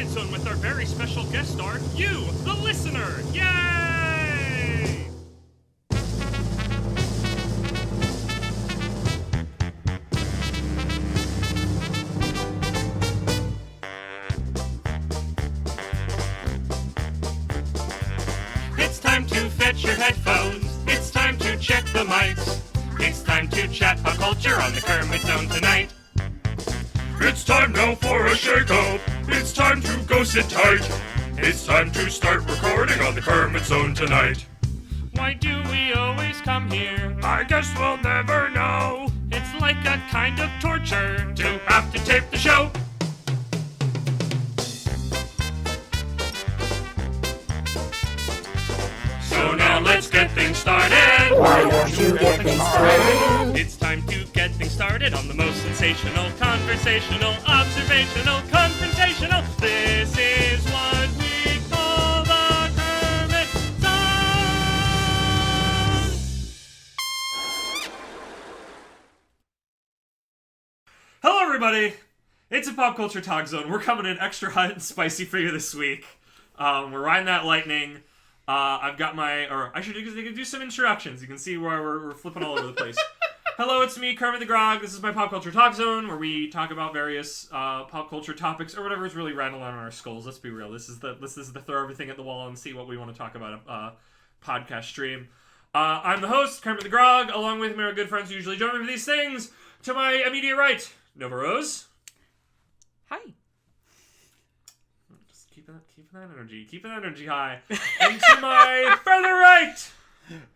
Kermit Zone with our very special guest star, you, the listener. Yay! It's time to fetch your headphones. It's time to check the mics. It's time to chat pop culture on the Kermit Zone tonight. It's time now for a shake-up. It's time to go sit tight. It's time to start recording on the Kermit Zone tonight. Why do we always come here? I guess we'll never know. It's like a kind of torture to have to tape the show. So now let's get things started. Why don't you get things started? It's time to get things started on the most sensational, conversational, observational, confrontational. This is what we call the Kermit Zone. Hello, everybody. It's a pop culture talk zone. We're coming in extra hot and spicy for you this week. We're riding that lightning. I've got I should do some introductions. You can see where we're flipping all over the place. Hello, it's me, Kermit the Grog. This is my pop culture talk zone, where we talk about various pop culture topics or whatever is really rattling on our skulls. Let's be real. This is the throw everything at the wall and see what we want to talk about podcast stream. I'm the host, Kermit the Grog, along with my good friends who usually join me for these things. To my immediate right, Nova Rose. Hi. Keeping that energy high. And to my further right,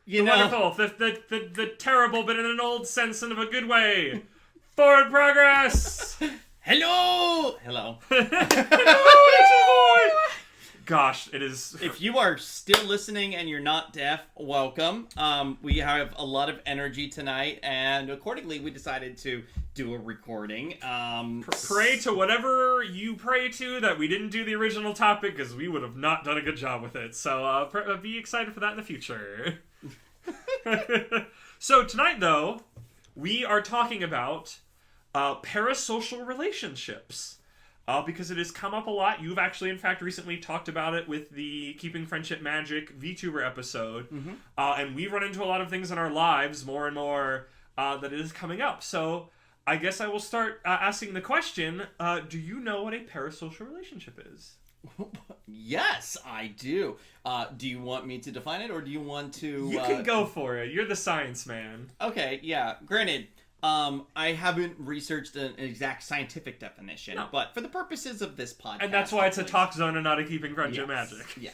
wonderful, the terrible, but in an old sense and of a good way, Forward Progress. Hello! Hello, it's your boy. Gosh, it is. If you are still listening and you're not deaf, welcome. We have a lot of energy tonight, and accordingly, we decided to do a recording. Pray to whatever you pray to that we didn't do the original topic, because we would have not done a good job with it. So be excited for that in the future. So tonight, though, we are talking about parasocial relationships. Because it has come up a lot. You've actually, in fact, recently talked about it with the Keeping Friendship Magic VTuber episode. Mm-hmm. And we've run into a lot of things in our lives, more and more, that it is coming up. So I guess I will start asking the question, do you know what a parasocial relationship is? Yes, I do. Do you want me to define it, or do you want to... You can go for it. You're the science man. Okay, yeah. Granted... I haven't researched an exact scientific definition, but for the purposes of this podcast... And that's why it's a talk zone and not a Keeping Friendship Magic. Yeah.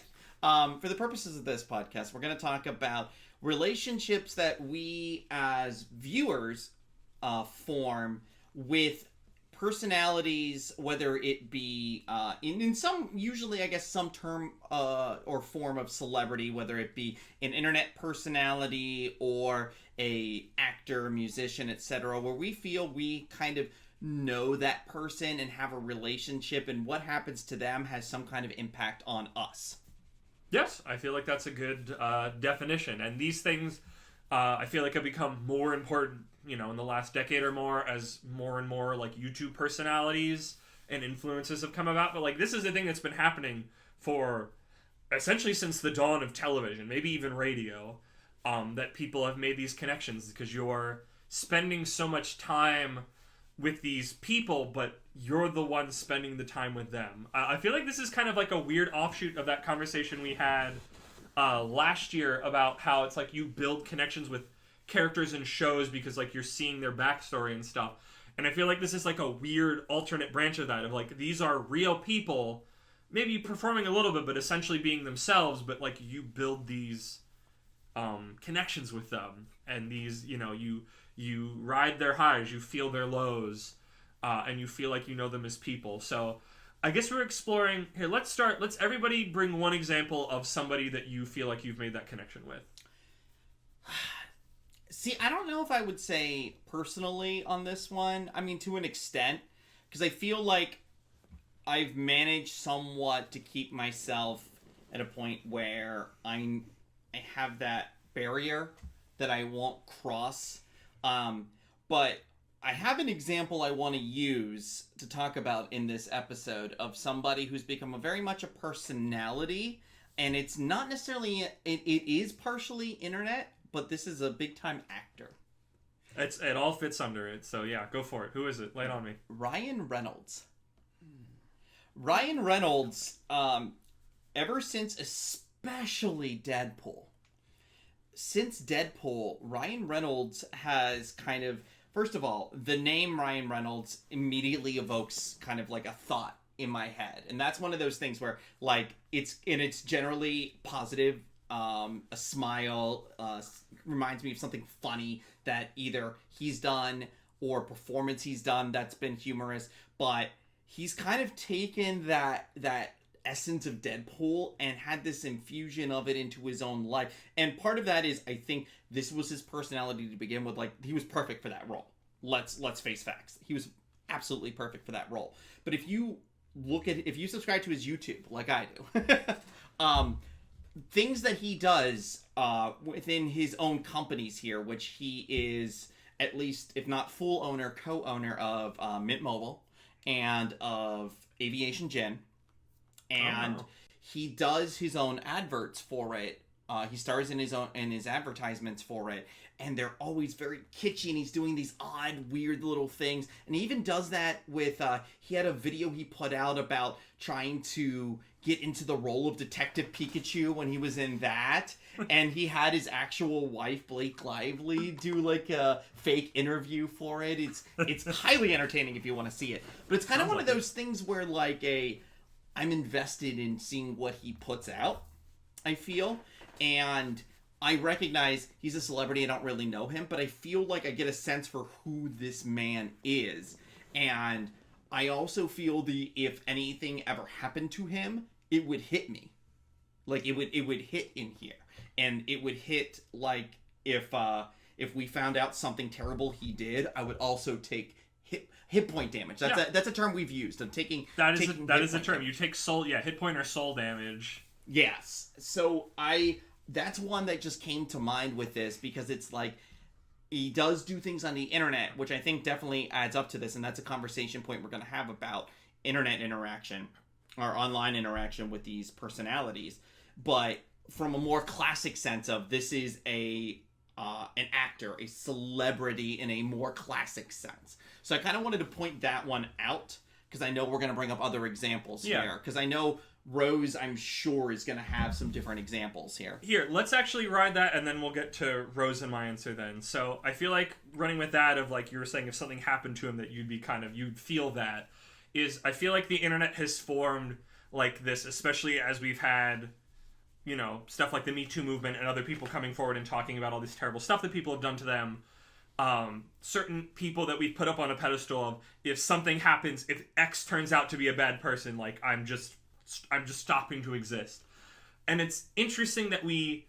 For the purposes of this podcast, we're going to talk about relationships that we as viewers form with personalities, whether it be in some, usually I guess some term or form of celebrity, whether it be an internet personality or a actor, musician, etc., where we feel we kind of know that person and have a relationship, and what happens to them has some kind of impact on us. Yes, I feel like that's a good definition. And these things, I feel like have become more important, in the last decade or more, as more and more like YouTube personalities and influences have come about. But like, this is a thing that's been happening for essentially since the dawn of television, maybe even radio. That people have made these connections because you're spending so much time with these people, but you're the one spending the time with them. I feel like this is kind of like a weird offshoot of that conversation we had last year about how it's like you build connections with characters in shows because like you're seeing their backstory and stuff. And I feel like this is like a weird alternate branch of that, of like these are real people, maybe performing a little bit, but essentially being themselves, but like you build these connections with them, and these, you ride their highs, you feel their lows, and you feel like you know them as people. So I guess we're exploring here. Let's everybody bring one example of somebody that you feel like you've made that connection with. See, I don't know if I would say personally on this one. I mean, to an extent, because I feel like I've managed somewhat to keep myself at a point where I have that barrier that I won't cross. But I have an example I want to use to talk about in this episode of somebody who's become very much a personality, and it's not necessarily, it is partially internet, but this is a big time actor. It all fits under it, so yeah, go for it. Who is it? Lay it on me. Ryan Reynolds. Ryan Reynolds, ever since especially Deadpool. Since Deadpool, Ryan Reynolds has kind of, first of all, the name Ryan Reynolds immediately evokes kind of like a thought in my head. And that's one of those things where, like, it's generally positive. A smile reminds me of something funny that either he's done or performance he's done that's been humorous. But he's kind of taken that essence of Deadpool and had this infusion of it into his own life. And part of that is, I think this was his personality to begin with. Like, he was perfect for that role. Let's face facts. He was absolutely perfect for that role. But if you subscribe to his YouTube, like I do, things that he does within his own companies here, which he is at least, if not full owner, co-owner of Mint Mobile and of Aviation Gin, and he does his own adverts for it. He stars in his advertisements for it, and they're always very kitschy, and he's doing these odd, weird little things. And he even does that with, he had a video he put out about trying to get into the role of Detective Pikachu when he was in that. And he had his actual wife, Blake Lively, do like a fake interview for it. It's highly entertaining if you want to see it. But it's kind of one of those things where, like, I'm invested in seeing what he puts out, I feel. And I recognize he's a celebrity. I don't really know him, but I feel like I get a sense for who this man is. And I also feel if anything ever happened to him, it would hit me. Like, it would hit in here. And it would hit, like, if we found out something terrible he did, I would also take hit point damage. That's a term we've used. I'm taking that is a term. Damage. You take hit point or soul damage. Yes. So that's one that just came to mind with this, because it's like, he does do things on the internet, which I think definitely adds up to this, and that's a conversation point we're going to have about internet interaction or online interaction with these personalities. But from a more classic sense of, this is an actor, a celebrity in a more classic sense. So I kind of wanted to point that one out, because I know we're going to bring up other examples here. Because I know Rose, I'm sure, is going to have some different examples here. Here, let's actually ride that, and then we'll get to Rose and my answer then. So I feel like running with that of, like you were saying, if something happened to him that you'd feel that, is I feel like the internet has formed like this, especially as we've had, you know, stuff like the Me Too movement and other people coming forward and talking about all this terrible stuff that people have done to them. Certain people that we put up on a pedestal of, if something happens, if X turns out to be a bad person, like, I'm just stopping to exist. And it's interesting that we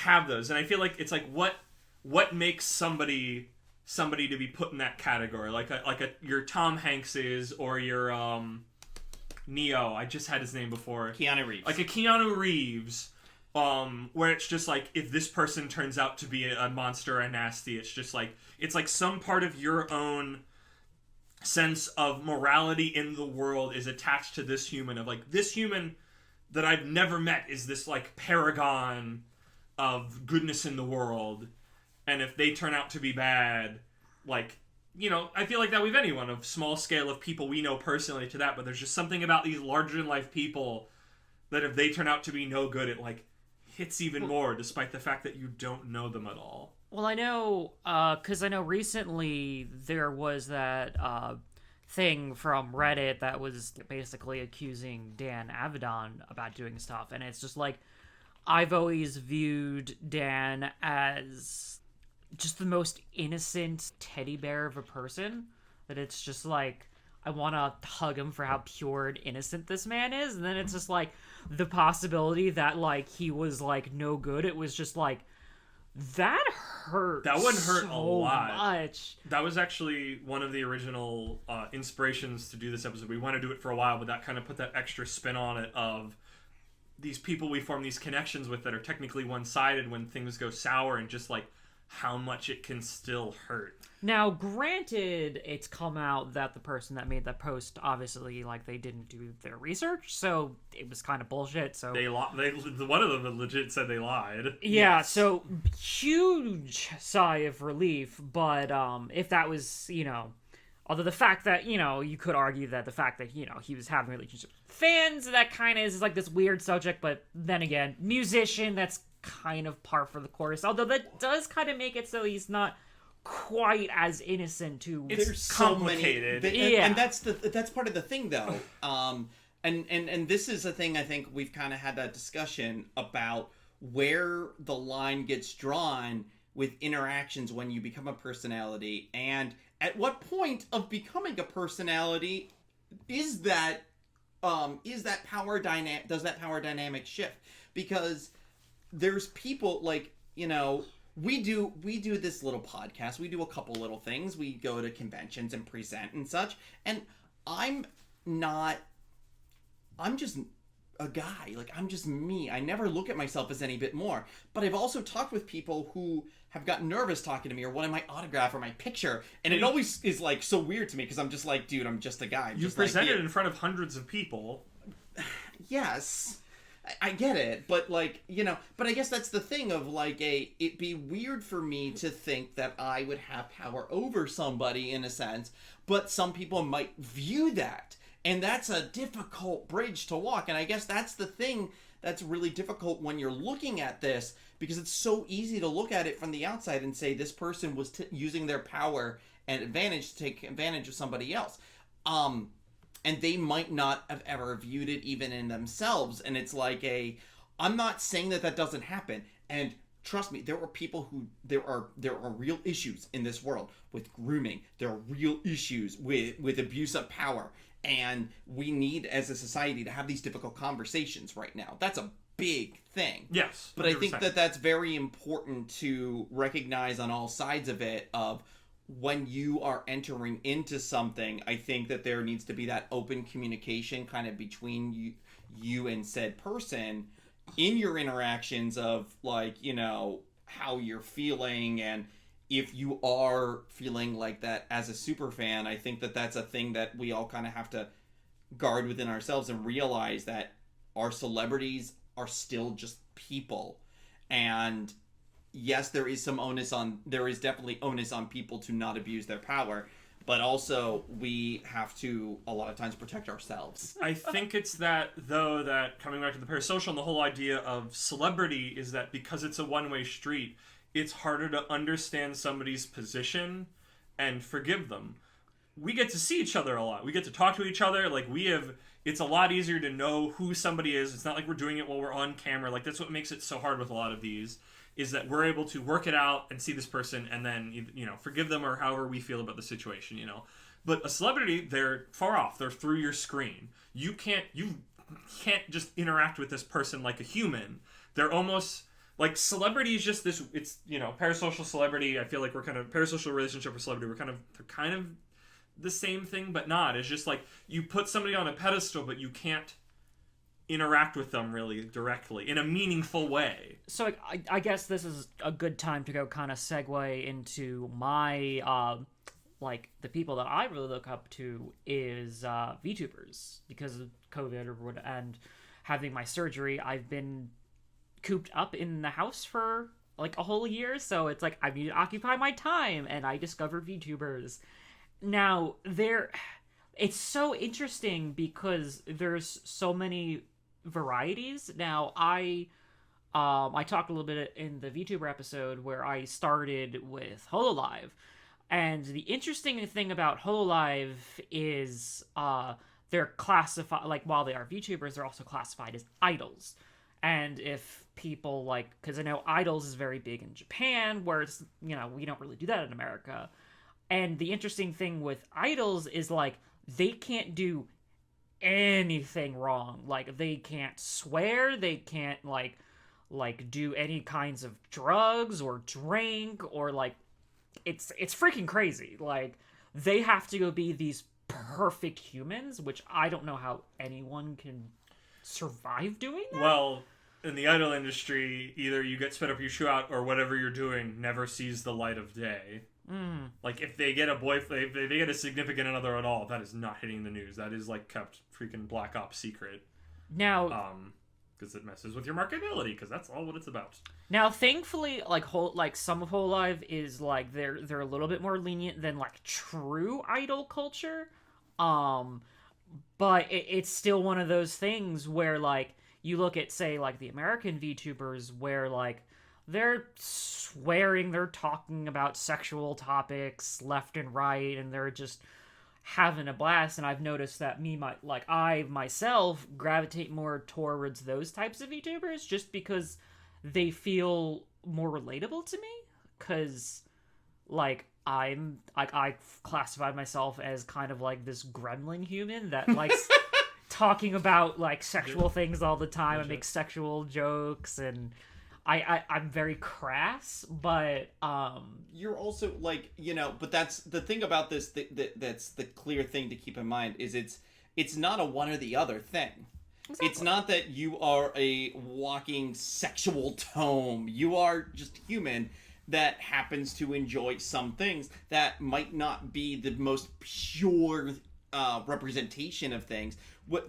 have those, and I feel like it's like, what makes somebody to be put in that category, like your Tom Hankses or your Neo. I just had his name before. Keanu Reeves. Like a Keanu Reeves, where it's just like, if this person turns out to be a monster and nasty, it's just like, it's like some part of your own sense of morality in the world is attached to this human, of like, this human that I've never met is this like paragon of goodness in the world, and if they turn out to be bad, like, you know, I feel like that with anyone of small scale of people we know personally to that, but there's just something about these larger than life people that if they turn out to be no good, it like hits even more, despite the fact that you don't know them at all. Well, I know, because I know recently there was that thing from Reddit that was basically accusing Dan Avedon about doing stuff, and it's just like, I've always viewed Dan as just the most innocent teddy bear of a person, that it's just like, I want to hug him for how pure and innocent this man is, and then it's just like, the possibility that like he was like no good, it was just like, that hurt. That one hurt so a lot. Much. That was actually one of the original inspirations to do this episode. We wanted to do it for a while, but that kind of put that extra spin on it of these people we form these connections with that are technically one-sided when things go sour, and just like how much it can still hurt. Now, granted, it's come out that the person that made that post, obviously, like, they didn't do their research, so it was kind of bullshit, so... One of them legit said they lied. Yeah, yes. So, huge sigh of relief, but, if that was, although the fact that, you could argue that the fact that, he was having relationships with fans, that kind of is, like, this weird subject, but then again, musician, that's kind of par for the course, although that does kind of make it so he's not quite as innocent to it's complicated. And that's part of the thing, though. And this is a thing I think we've kind of had that discussion about where the line gets drawn with interactions when you become a personality, and at what point of becoming a personality does that power dynamic shift? Because there's people like, we do this little podcast. We do a couple little things. We go to conventions and present and such. And I'm just a guy. Like, I'm just me. I never look at myself as any bit more. But I've also talked with people who have gotten nervous talking to me or wanted my autograph or my picture. And it always is, like, so weird to me because I'm just like, dude, I'm just a guy. You presented in front of hundreds of people. Yes. I get it, but but I guess that's the thing of it'd be weird for me to think that I would have power over somebody in a sense, but some people might view that, and that's a difficult bridge to walk, and I guess that's the thing that's really difficult when you're looking at this, because it's so easy to look at it from the outside and say this person was using their power and advantage to take advantage of somebody else. And they might not have ever viewed it even in themselves. And it's like I'm not saying that doesn't happen. And trust me, there are people who, there are real issues in this world with grooming. There are real issues with abuse of power. And we need, as a society, to have these difficult conversations right now. That's a big thing. Yes. 100%. But I think that's very important to recognize on all sides of it, of when you are entering into something. I think that there needs to be that open communication kind of between you and said person in your interactions of how you're feeling, and if you are feeling like that as a super fan. I think that that's a thing that we all kind of have to guard within ourselves and realize that our celebrities are still just people, and yes, there is definitely onus on people to not abuse their power, but also we have to a lot of times protect ourselves. I think it's that, though, that coming back to the Parasocial and the whole idea of celebrity is that because it's a one-way street, it's harder to understand somebody's position and forgive them. We get to see each other a lot. We get to talk to each other. It's a lot easier to know who somebody is. It's not like we're doing it while we're on camera. Like, that's what makes it so hard with a lot of these, is that we're able to work it out and see this person and then, forgive them or however we feel about the situation, But a celebrity, they're far off. They're through your screen. You can't just interact with this person like a human. They're almost, like, celebrity is just this, it's, parasocial celebrity. I feel like we're kind of, parasocial relationship with celebrity, they're kind of the same thing, but not. It's just like, you put somebody on a pedestal, but you can't interact with them really directly in a meaningful way. So I guess this is a good time to go kind of segue into my the people that I really look up to is VTubers, because of COVID and having my surgery. I've been cooped up in the house for like a whole year, so it's like I need to occupy my time, and I discovered VTubers. Now it's so interesting because there's so many varieties. Now I talked a little bit in the VTuber episode where I started with HoloLive, and the interesting thing about HoloLive is they're classified, like, while they are VTubers, they're also classified as idols. And if people because I know idols is very big in Japan, whereas we don't really do that in America. And the interesting thing with idols is they can't do anything wrong. Like, they can't swear, they can't do any kinds of drugs or drink, or it's freaking crazy. They have to go be these perfect humans, which I don't know how anyone can survive doing that. Well, in the idol industry, either you get spit up your shoe out or whatever you're doing never sees the light of day. Like, if they get a boyfriend, if they get a significant other at all, that is not hitting the news. That is, like, kept freaking Black Ops secret. Now, because it messes with your marketability, because that's all what it's about. Now, thankfully, like some of Whole Life is like they're a little bit more lenient than like true idol culture, but it's still one of those things where like you look at say like the American VTubers where like they're swearing, they're talking about sexual topics left and right, and they're just having a blast. And I've noticed that I myself gravitate more towards those types of VTubers just because they feel more relatable to me, because like I classify myself as kind of like this gremlin human that likes talking about like sexual things all the time and makes sexual jokes, and I'm very crass, but you're also like, you know, but that's the thing about this that's the clear thing to keep in mind is it's not a one or the other thing. Exactly. It's not that you are a walking sexual tome. You are just human that happens to enjoy some things that might not be the most pure representation of things.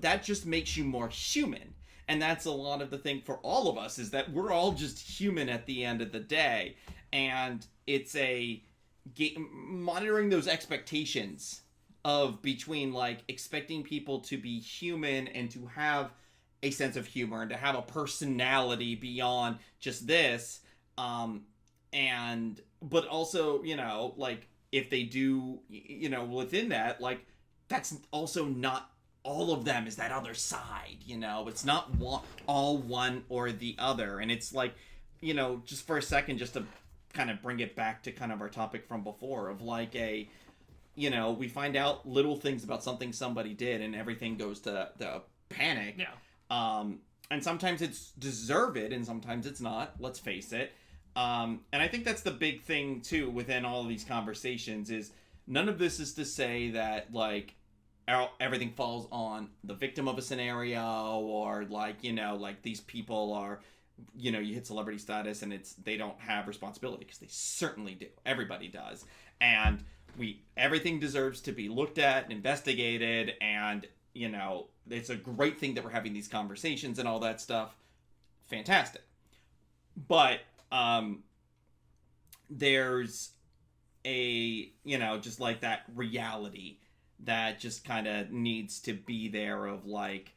That just makes you more human. And that's a lot of the thing for all of us, is that we're all just human at the end of the day. And it's monitoring those expectations of between like expecting people to be human and to have a sense of humor and to have a personality beyond just this. But also, you know, like if they do, you know, within that, like that's also not all of them is that other side, you know. It's not all one or the other. And it's like, you know, just for a second, just to kind of bring it back to kind of our topic from before of like you know, we find out little things about something somebody did and everything goes to the panic. Yeah. And sometimes it's deserved and sometimes it's not, let's face it. And I think that's the big thing too within all of these conversations is none of this is to say that like everything falls on the victim of a scenario or like, you know, like these people are, you know, you hit celebrity status and they don't have responsibility, because they certainly do. Everybody does. And everything deserves to be looked at and investigated, and, you know, it's a great thing that we're having these conversations and all that stuff. Fantastic. But there's a, you know, just like that reality that just kind of needs to be there of like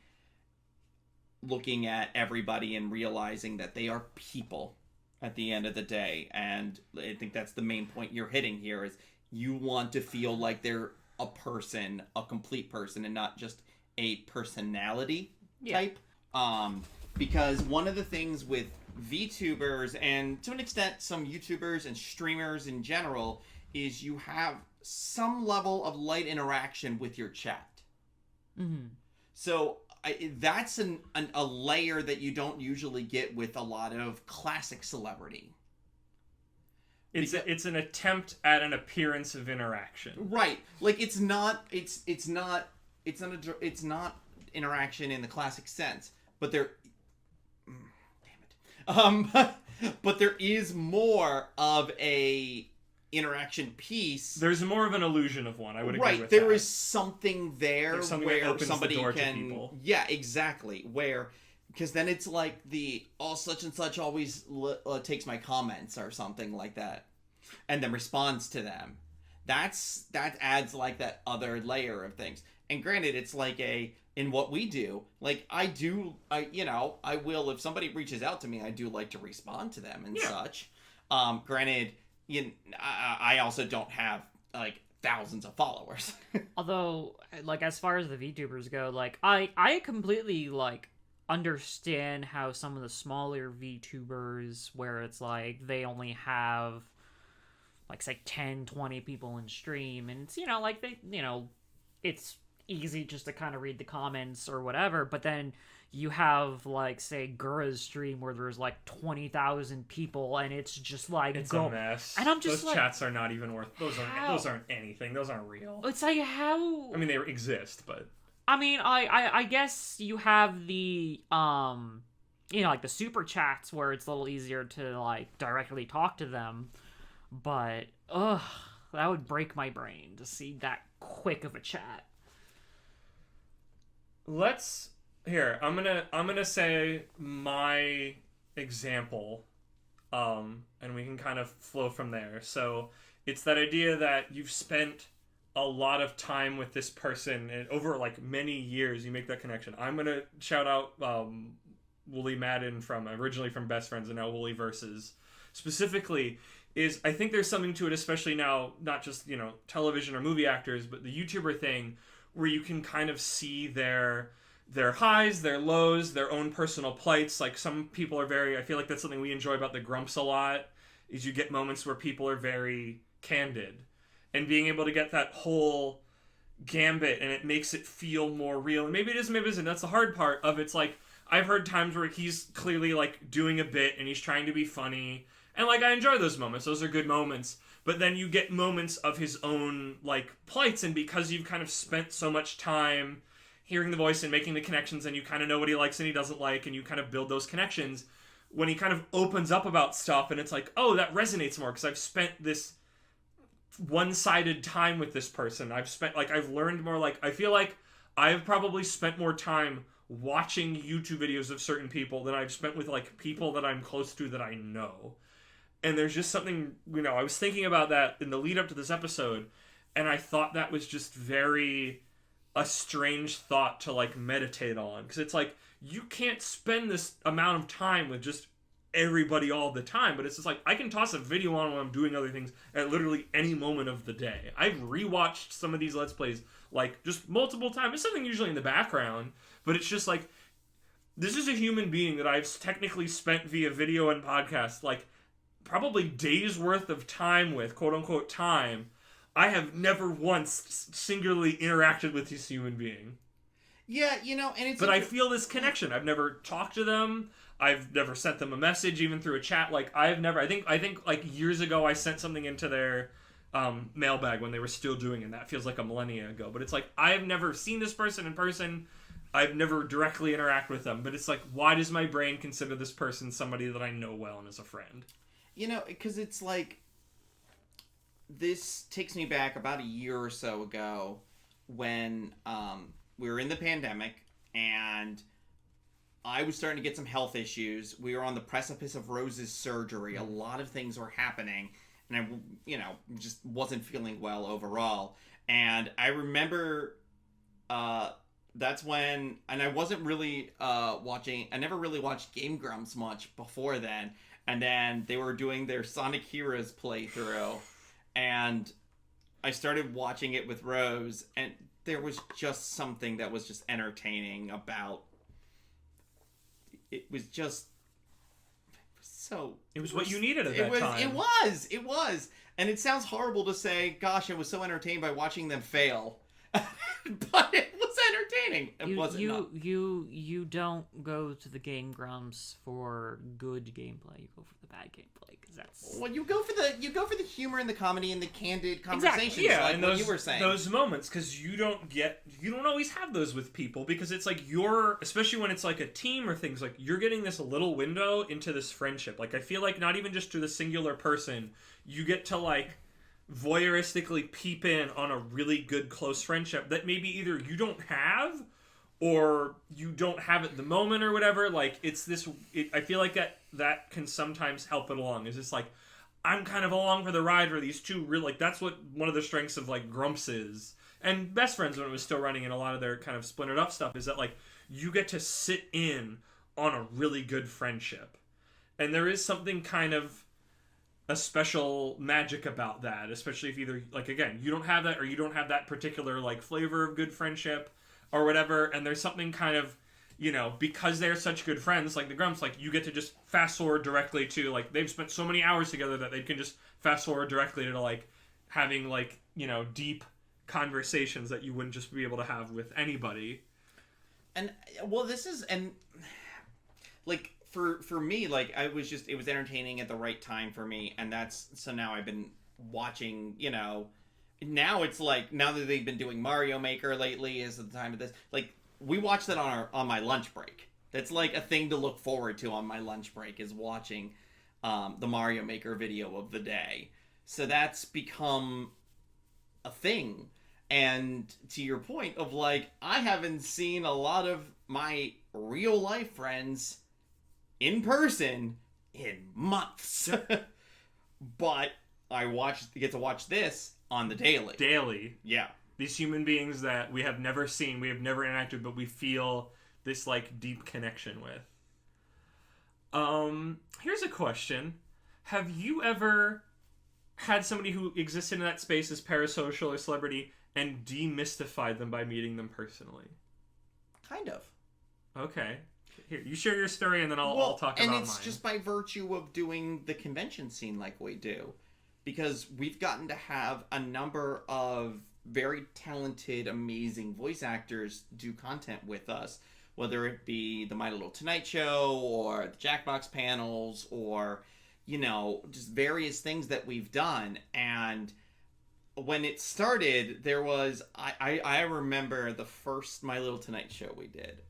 looking at everybody and realizing that they are people at the end of the day. And I think that's the main point you're hitting here is you want to feel like they're a person, a complete person, and not just a personality type. Because one of the things with VTubers and to an extent some YouTubers and streamers in general is you have some level of light interaction with your chat. Mm-hmm. So that's a layer that you don't usually get with a lot of classic celebrity. It's an attempt at an appearance of interaction. Right. Like it's not interaction in the classic sense, but but there is more of a interaction piece. There's more of an illusion of one. I would agree with that. Right, there is something there. There's something where that opens somebody the door can. To people. Yeah, exactly. Where, because then it's like the such and such always takes my comments or something like that, and then responds to them. That adds like that other layer of things. And granted, it's like in what we do, like I will, if somebody reaches out to me, I do like to respond to them and such. Granted, I also don't have like thousands of followers. Although, like as far as the VTubers go, like I completely like understand how some of the smaller VTubers, where it's like they only have like say 10, 20 people in stream, and it's, you know, like they, you know, it's easy just to kind of read the comments or whatever, but then you have like say Gura's stream where there's like 20,000 people and it's just like it's a mess. And I'm just those like, chats are not even worth those aren't anything. Those aren't real. It's like how, I mean, they exist, but I mean, I guess you have the like the super chats where it's a little easier to like directly talk to them, but that would break my brain to see that quick of a chat. I'm gonna say my example, and we can kind of flow from there. So it's that idea that you've spent a lot of time with this person, and over like many years you make that connection. I'm gonna shout out Wooly Madden originally from Best Friends and now Wooly Versus. Specifically, is I think there's something to it, especially now, not just television or movie actors, but the YouTuber thing, where you can kind of see their highs, their lows, their own personal plights. Like some people are I feel like that's something we enjoy about the Grumps a lot, is you get moments where people are very candid. And being able to get that whole gambit, and it makes it feel more real. And maybe it is, maybe it isn't. That's the hard part of it's like, I've heard times where he's clearly like doing a bit and he's trying to be funny. And like, I enjoy those moments. Those are good moments. But then you get moments of his own like plights, and because you've kind of spent so much time hearing the voice and making the connections, and you kind of know what he likes and he doesn't like, and you kind of build those connections, when he kind of opens up about stuff and it's like, oh, that resonates more because I've spent this one-sided time with this person. I've learned more. Like, I feel like I've probably spent more time watching YouTube videos of certain people than I've spent with like people that I'm close to that I know. And there's just something, I was thinking about that in the lead up to this episode, and I thought that was just a strange thought to like meditate on, because it's like, you can't spend this amount of time with just everybody all the time, but it's just like, I can toss a video on when I'm doing other things at literally any moment of the day. I've rewatched some of these Let's Plays like just multiple times. It's something usually in the background, but it's just like, this is a human being that I've technically spent via video and podcast like probably days worth of time with, quote unquote time. I have never once singularly interacted with this human being. Yeah, and it's... But I feel this connection. I've never talked to them. I've never sent them a message, even through a chat. Like, I've never... I think like, years ago, I sent something into their mailbag when they were still doing it. And that feels like a millennia ago. But it's like, I've never seen this person in person. I've never directly interacted with them. But it's like, why does my brain consider this person somebody that I know well and is a friend? Because it's like... This takes me back about a year or so ago when we were in the pandemic and I was starting to get some health issues. We were on the precipice of Rose's surgery. A lot of things were happening, and I, just wasn't feeling well overall. And I remember that's when, and I wasn't really watching, I never really watched Game Grumps much before then. And then they were doing their Sonic Heroes playthrough. And I started watching it with Rose, and there was just something that was just entertaining about it. Was just so... It was what you needed at that time. It was. And it sounds horrible to say, gosh, I was so entertained by watching them fail. But it was entertaining. You don't go to the Game Grumps for good gameplay. You go for the bad gameplay, because that's... Well, you go for the humor and the comedy and the candid conversations. Exactly. Yeah, like and what you were saying. Those moments, because you don't always have those with people, because it's like especially when it's like a team or things, like you're getting this little window into this friendship. Like, I feel like not even just to the singular person, you get to like voyeuristically peep in on a really good close friendship that maybe either you don't have or you don't have at the moment or whatever. Like, it's this... I feel like that can sometimes help it along. Is just like, I'm kind of along for the ride for these two real... Like, that's what one of the strengths of, like, Grumps is. And Best Friends, when it was still running in a lot of their kind of splintered up stuff, is that, like, you get to sit in on a really good friendship. And there is something kind of a special magic about that, especially if either, like, again, you don't have that, or you don't have that particular, like, flavor of good friendship or whatever, and there's something kind of, because they're such good friends, like the Grumps, like, you get to just fast forward directly to, like, they've spent so many hours together that they can just fast forward directly to, like, having, like, deep conversations that you wouldn't just be able to have with anybody. And, well, this is, and, like, for me, like, it was entertaining at the right time for me, and so now I've been watching, now it's like, now that they've been doing Mario Maker lately is the time of this, like, we watched that on my lunch break. It's like a thing to look forward to on my lunch break is watching the Mario Maker video of the day. So that's become a thing. And to your point of like, I haven't seen a lot of my real life friends in person in months. But I get to watch this on the daily. Daily. Yeah. These human beings that we have never seen, we have never interacted, but we feel this like deep connection with. Here's a question. Have you ever had somebody who existed in that space as parasocial or celebrity and demystified them by meeting them personally? Kind of. Okay. Here, you share your story and then I'll talk about mine. And it's just by virtue of doing the convention scene like we do. Because we've gotten to have a number of very talented, amazing voice actors do content with us. Whether it be the My Little Tonight Show or the Jackbox panels or, you know, just various things that we've done. And when it started, there was... I remember the first My Little Tonight Show we did.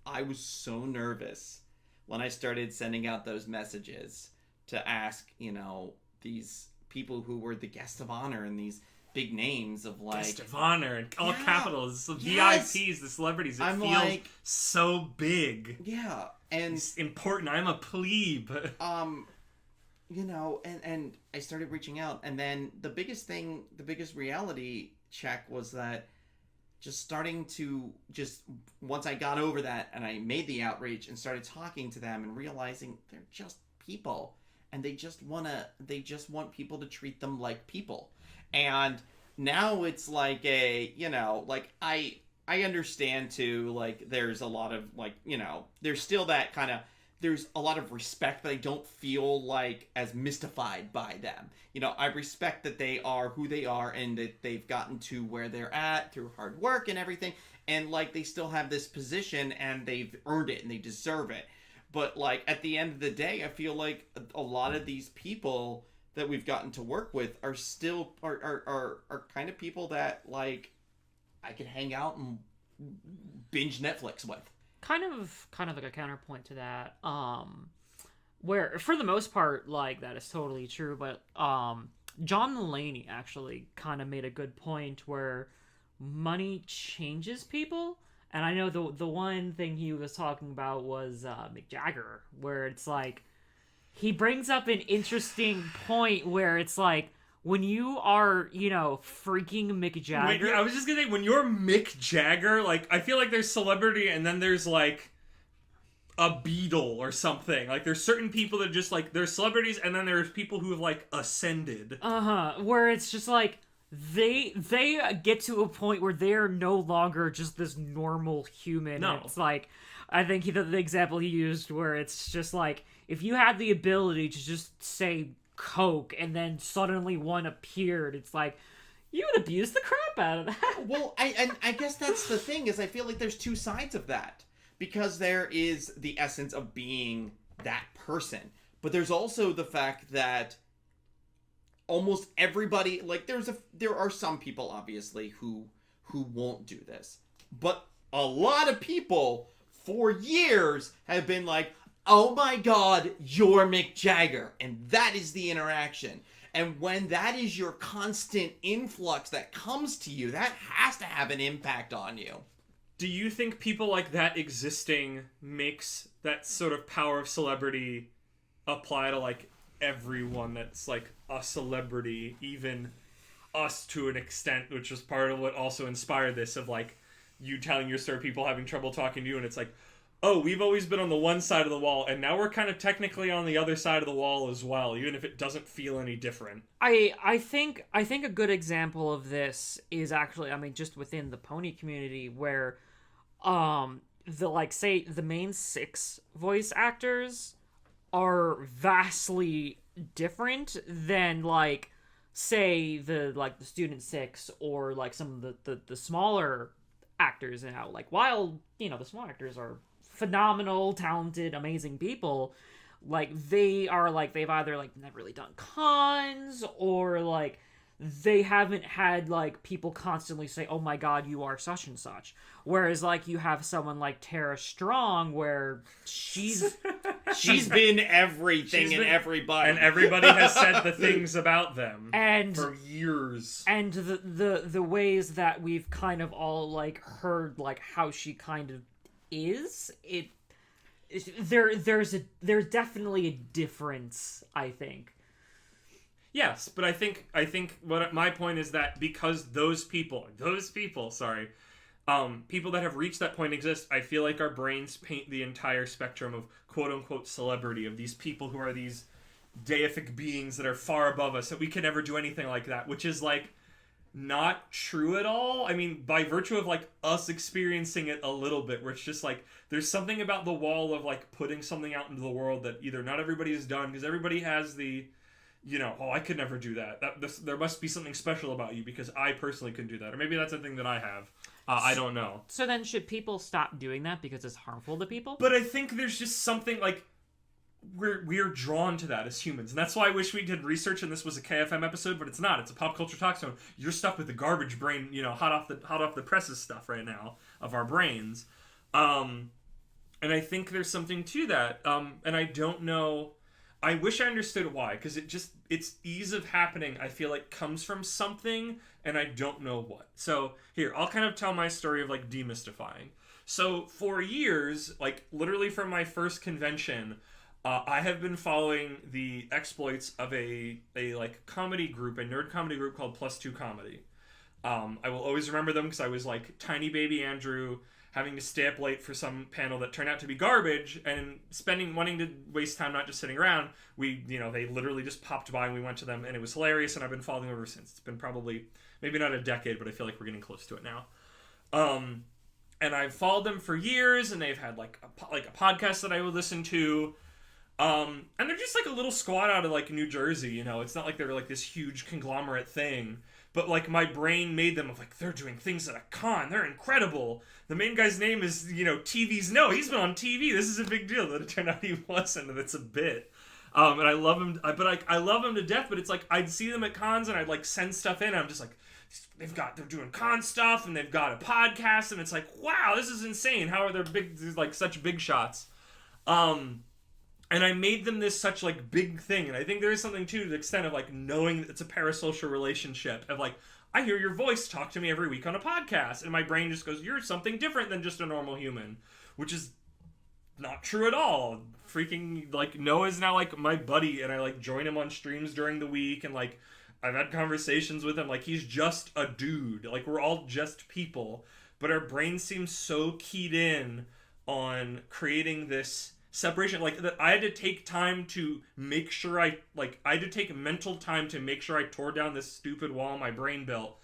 I was so nervous when I started sending out those messages to ask, you know, these people who were the guest of honor and these big names of like... Guest of honor and all capitals, the yes. VIPs, the celebrities. It I'm feels like, so big. Yeah, and... It's important. I'm a plebe. You know, and I started reaching out, and then the biggest reality check was that just starting to once I got over that and I made the outreach and started talking to them and realizing they're just people and they just want people to treat them like people. And now it's like a, you know, like I understand too, like there's a lot of like, you know, there's still that kind of, there's a lot of respect, but I don't feel like as mystified by them. You know, I respect that they are who they are and that they've gotten to where they're at through hard work and everything. And like they still have this position and they've earned it and they deserve it. But like at the end of the day, I feel like a lot of these people that we've gotten to work with are still are kind of people that like I could hang out and binge Netflix with. Kind of like a counterpoint to that, where for the most part, like that is totally true, but John Mulaney actually kind of made a good point where money changes people. And I know the one thing he was talking about was Mick Jagger, where it's like he brings up an interesting point where it's like, when you are, you know, freaking Mick Jagger... I was just gonna say, when you're Mick Jagger, like, I feel like there's celebrity and then there's, like, a Beatle or something. Like, there's certain people that just, like, there's celebrities and then there's people who have, like, ascended. Where it's just, like, they get to a point where they're no longer just this normal human. No. It's like, I think the example he used where it's just, like, if you had the ability to just say... Coke and then suddenly one appeared, it's like you would abuse the crap out of that. Well, I guess that's the thing is I feel like there's two sides of that, because there is the essence of being that person, but there's also the fact that almost everybody, like there are some people obviously who won't do this, but a lot of people for years have been like, oh my God, you're Mick Jagger. And that is the interaction. And when that is your constant influx that comes to you, that has to have an impact on you. Do you think people like that existing makes that sort of power of celebrity apply to, like, everyone that's, like, a celebrity, even us to an extent, which was part of what also inspired this, of, like, you telling your story, people having trouble talking to you, and it's like, oh, we've always been on the one side of the wall, and now we're kind of technically on the other side of the wall as well, even if it doesn't feel any different. I think a good example of this is actually, I mean, just within the pony community, where the main 6 voice actors are vastly different than, like, say the student 6 or like some of the smaller actors now. Like, while, you know, the small actors are phenomenal, talented, amazing people, like, they are, like, they've either, like, never really done cons, or, like, they haven't had, like, people constantly say, oh my god, you are such and such. Whereas, like, you have someone like Tara Strong, where she's been everything and everybody. And everybody has said the things about them for years. And the ways that we've kind of all, like, heard, like, how she kind of is, there's definitely a difference, I think. Yes, but I think what my point is that because those people, people that have reached that point exist, I feel like our brains paint the entire spectrum of quote-unquote celebrity, of these people who are these deific beings that are far above us, that we can never do anything like that, which is, like, not true at all. I mean, by virtue of, like, us experiencing it a little bit, where it's just, like, there's something about the wall of, like, putting something out into the world that either not everybody has done, because everybody has the... oh, I could never do that. There must be something special about you because I personally couldn't do that. Or maybe that's a thing that I have. I don't know. So then should people stop doing that because it's harmful to people? But I think there's just something, like, we're drawn to that as humans. And that's why I wish we did research and this was a KFM episode, but it's not. It's a pop culture talk zone. You're stuck with the garbage brain, hot off the presses stuff right now of our brains. And I think there's something to that. And I don't know... I wish I understood why, because its ease of happening, I feel like, comes from something, and I don't know what. So, here, I'll kind of tell my story of, like, demystifying. So, for years, like, literally from my first convention, I have been following the exploits of a comedy group, a nerd comedy group called Plus Two Comedy. I will always remember them because I was, like, tiny baby Andrew, having to stay up late for some panel that turned out to be garbage, and wanting to waste time not just sitting around, they literally just popped by and we went to them, and it was hilarious, and I've been following them ever since. It's been probably, maybe not a decade, but I feel like we're getting close to it now. And I've followed them for years, and they've had, like a podcast that I would listen to, and they're just, like, a little squad out of, like, New Jersey, It's not like they're, like, this huge conglomerate thing. But, like, my brain made them of, like, they're doing things at a con. They're incredible. The main guy's name is, TV's No. He's been on TV. This is a big deal. That it turned out he wasn't, and it's a bit. And I love him. I love him to death, but it's like, I'd see them at cons, and I'd, like, send stuff in, and I'm just like, they're doing con stuff, and they've got a podcast, and it's like, wow, this is insane. How are they big, like, such big shots? And I made them this such, like, big thing. And I think there is something, too, to the extent of, like, knowing that it's a parasocial relationship. Of, like, I hear your voice talk to me every week on a podcast. And my brain just goes, you're something different than just a normal human. Which is not true at all. Freaking, like, Noah's now, like, my buddy. And I, like, join him on streams during the week. And, like, I've had conversations with him. Like, he's just a dude. Like, we're all just people. But our brain seems so keyed in on creating this... separation, like, that I had to take time to make sure I had to take mental time to make sure I tore down this stupid wall my brain built,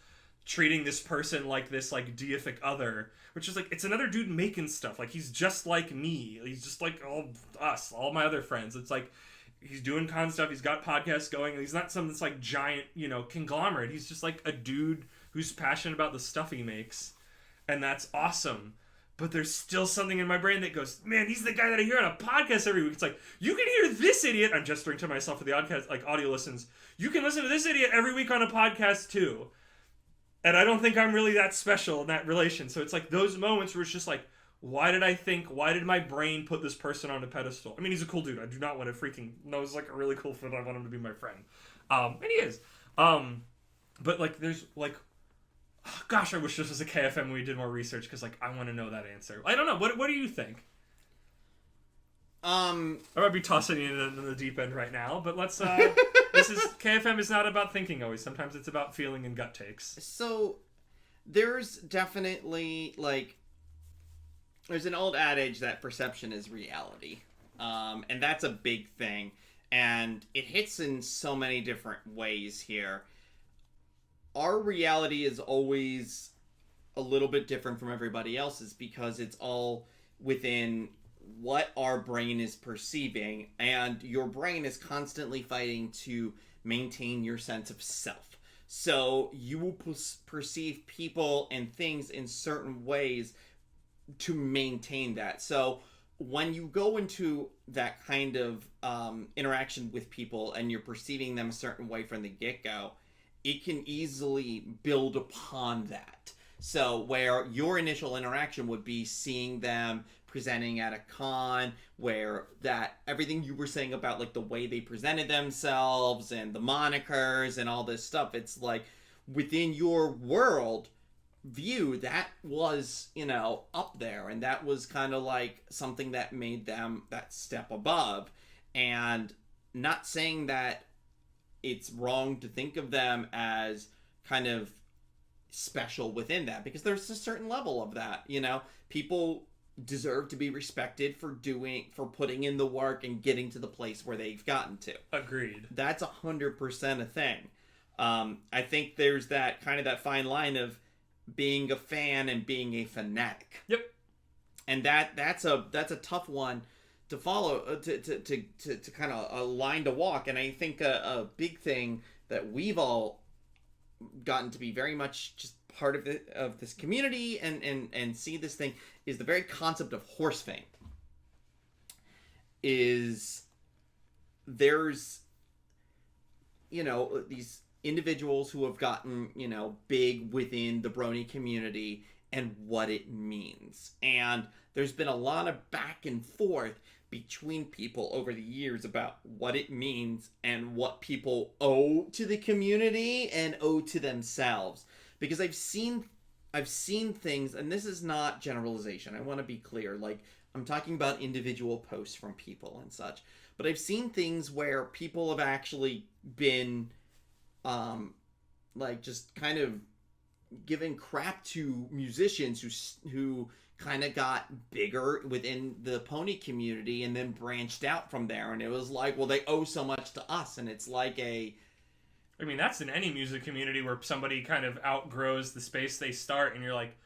treating this person like this, like, deific other, which is, like, it's another dude making stuff, like, he's just like me, he's just like all my other friends. It's like, he's doing con stuff, he's got podcasts going, and he's not some this, like, giant, conglomerate. He's just, like, a dude who's passionate about the stuff he makes, and that's awesome. But there's still something in my brain that goes, man, he's the guy that I hear on a podcast every week. It's like, you can hear this idiot. I'm gesturing to myself for the audio listens. You can listen to this idiot every week on a podcast too. And I don't think I'm really that special in that relation. So it's like those moments where it's just like, why did my brain put this person on a pedestal? I mean, he's a cool dude. I do not want to freaking, no, he's like a really cool friend. I want him to be my friend. And he is. But, like, there's, like, gosh, I wish this was a KFM when we did more research, because, like, I want to know that answer. I don't know. What do you think? I might be tossing you in the deep end right now, but let's, KFM is not about thinking always. Sometimes it's about feeling and gut takes. So, there's definitely, like, there's an old adage that perception is reality. And that's a big thing. And it hits in so many different ways here. Our reality is always a little bit different from everybody else's because it's all within what our brain is perceiving, and your brain is constantly fighting to maintain your sense of self. So you will perceive people and things in certain ways to maintain that. So when you go into that kind of interaction with people and you're perceiving them a certain way from the get-go, it can easily build upon that. So where your initial interaction would be seeing them presenting at a con, where that everything you were saying about like the way they presented themselves and the monikers and all this stuff, it's like within your world view that was, you know, up there, and that was kind of like something that made them that step above. And not saying that it's wrong to think of them as kind of special within that, because there's a certain level of that, you know. People deserve to be respected for putting in the work and getting to the place where they've gotten to. Agreed. That's 100% a thing. I think there's that kind of that fine line of being a fan and being a fanatic. Yep. And that's a tough one to follow, to kind of a line to walk. And I think a big thing that we've all gotten to be very much just part of this community and see this thing is the very concept of horse fame. Is there's, you know, these individuals who have gotten, you know, big within the brony community and what it means. And there's been a lot of back and forth between people over the years about what it means and what people owe to the community and owe to themselves. Because I've seen things, and this is not generalization, I want to be clear, like I'm talking about individual posts from people and such, but I've seen things where people have actually been like just kind of giving crap to musicians who kind of got bigger within the pony community and then branched out from there, and it was like, well, they owe so much to us. And it's like I mean, that's in any music community where somebody kind of outgrows the space they start, and you're like,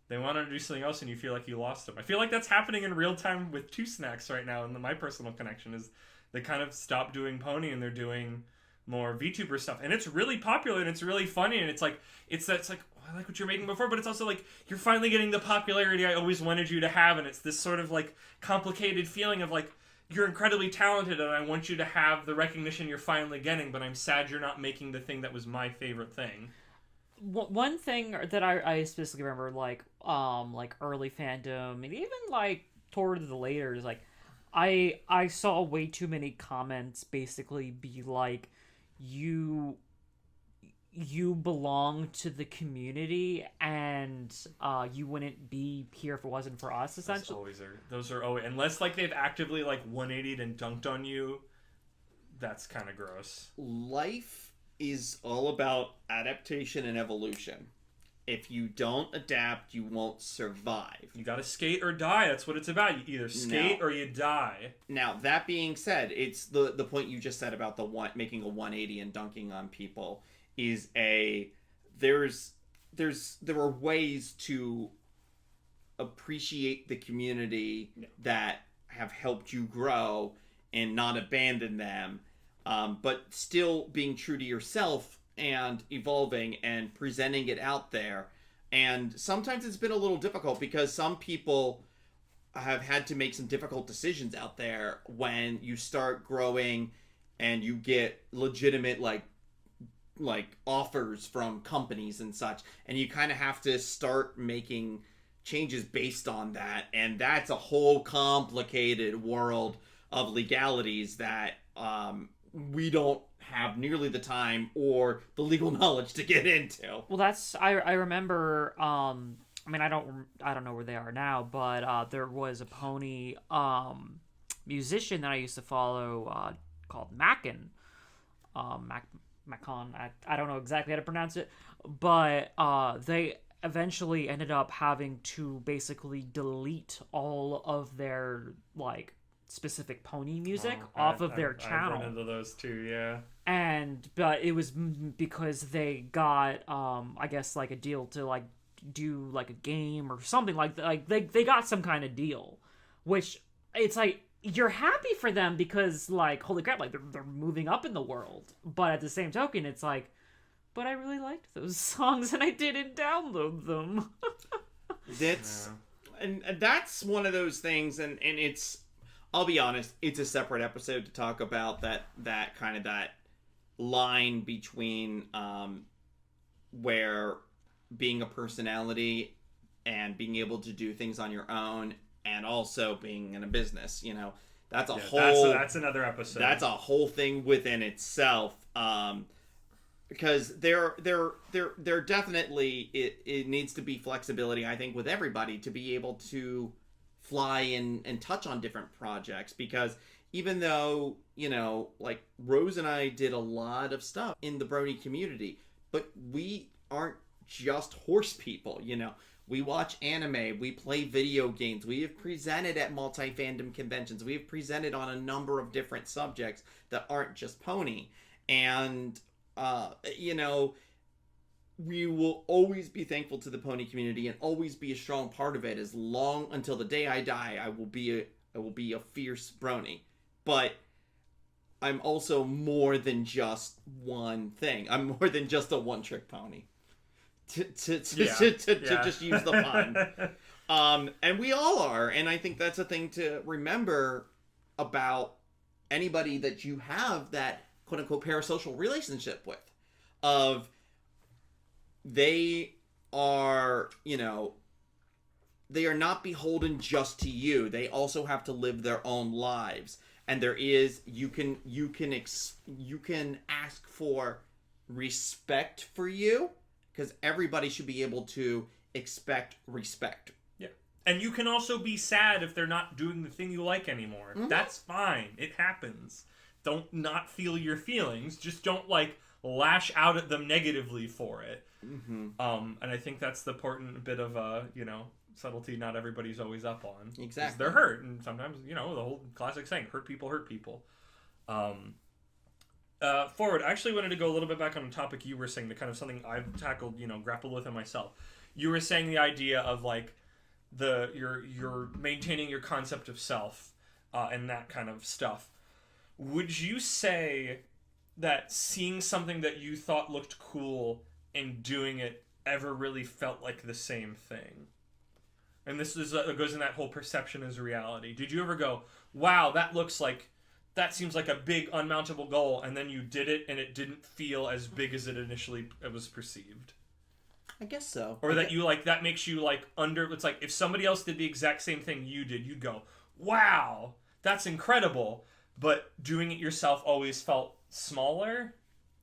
they want to do something else, and you feel like you lost them. I feel like that's happening in real time with Two Snacks right now, and my personal connection is they kind of stopped doing pony and they're doing more VTuber stuff, and it's really popular and it's really funny, and it's like I like what you're making before, but it's also like you're finally getting the popularity I always wanted you to have, and it's this sort of like complicated feeling of like you're incredibly talented and I want you to have the recognition you're finally getting, but I'm sad you're not making the thing that was my favorite thing. One thing that I specifically remember, like early fandom and even like toward the later, is like I saw way too many comments basically be like, you belong to the community and you wouldn't be here if it wasn't for us, essentially. Those are always, unless like they've actively like 180'd and dunked on you, that's kind of gross. Life is all about adaptation and evolution. If you don't adapt, you won't survive. You gotta skate or die. That's what it's about. You either skate or you die. Now, that being said, it's the point you just said about making a 180 and dunking on people is there are ways to appreciate the community that have helped you grow and not abandon them, but still being true to yourself and evolving and presenting it out there. And sometimes it's been a little difficult because some people have had to make some difficult decisions out there when you start growing and you get legitimate like offers from companies and such, and you kind of have to start making changes based on that. And that's a whole complicated world of legalities that we don't have nearly the time or the legal knowledge to get into. Well, that's I remember. I mean, I don't know where they are now, but there was a pony musician that I used to follow called Mackin. Macon. I don't know exactly how to pronounce it, but they eventually ended up having to basically delete all of their like specific pony music off of their channel. I've run into those too, yeah. But it was because they got I guess like a deal to like do like a game or something like that. Like they got some kind of deal, which it's like you're happy for them because like holy crap, like they're moving up in the world. But at the same token, it's like, but I really liked those songs and I didn't download them. And that's one of those things, and it's, I'll be honest, it's a separate episode to talk about that kind of that line between where being a personality and being able to do things on your own and also being in a business, that's that's another episode. That's a whole thing within itself. Because there definitely it needs to be flexibility, I think, with everybody to be able to fly and touch on different projects. Because even though, like Rose and I did a lot of stuff in the Brony community, but we aren't just horse people, We watch anime, we play video games, we have presented at multi-fandom conventions, we have presented on a number of different subjects that aren't just pony. And, we will always be thankful to the pony community and always be a strong part of it. As long until the day I die, I will be a fierce brony. But I'm also more than just one thing. I'm more than just a one-trick pony. To just use the pun. And we all are. And I think that's a thing to remember about anybody that you have that quote-unquote parasocial relationship with. Of they are, they are not beholden just to you. They also have to live their own lives. And there is, you can ask for respect for you, because everybody should be able to expect respect. Yeah. And you can also be sad if they're not doing the thing you like anymore. Mm-hmm. That's fine. It happens. Don't not feel your feelings. Just don't, lash out at them negatively for it. Mm-hmm. And I think that's the important bit of, subtlety not everybody's always up on. Exactly. They're hurt. And sometimes, the whole classic saying, hurt people hurt people. Forward, I actually wanted to go a little bit back on a topic you were saying, the kind of something I've tackled, grappled with in myself. You were saying the idea of you're maintaining your concept of self, and that kind of stuff. Would you say that seeing something that you thought looked cool and doing it ever really felt like the same thing? And this goes in that whole perception as reality. Did you ever go, wow, that seems like a big unmountable goal, and then you did it and it didn't feel as big as it initially was perceived? I guess so. Or that that makes you it's like if somebody else did the exact same thing you did, you'd go, wow, that's incredible. But doing it yourself always felt smaller?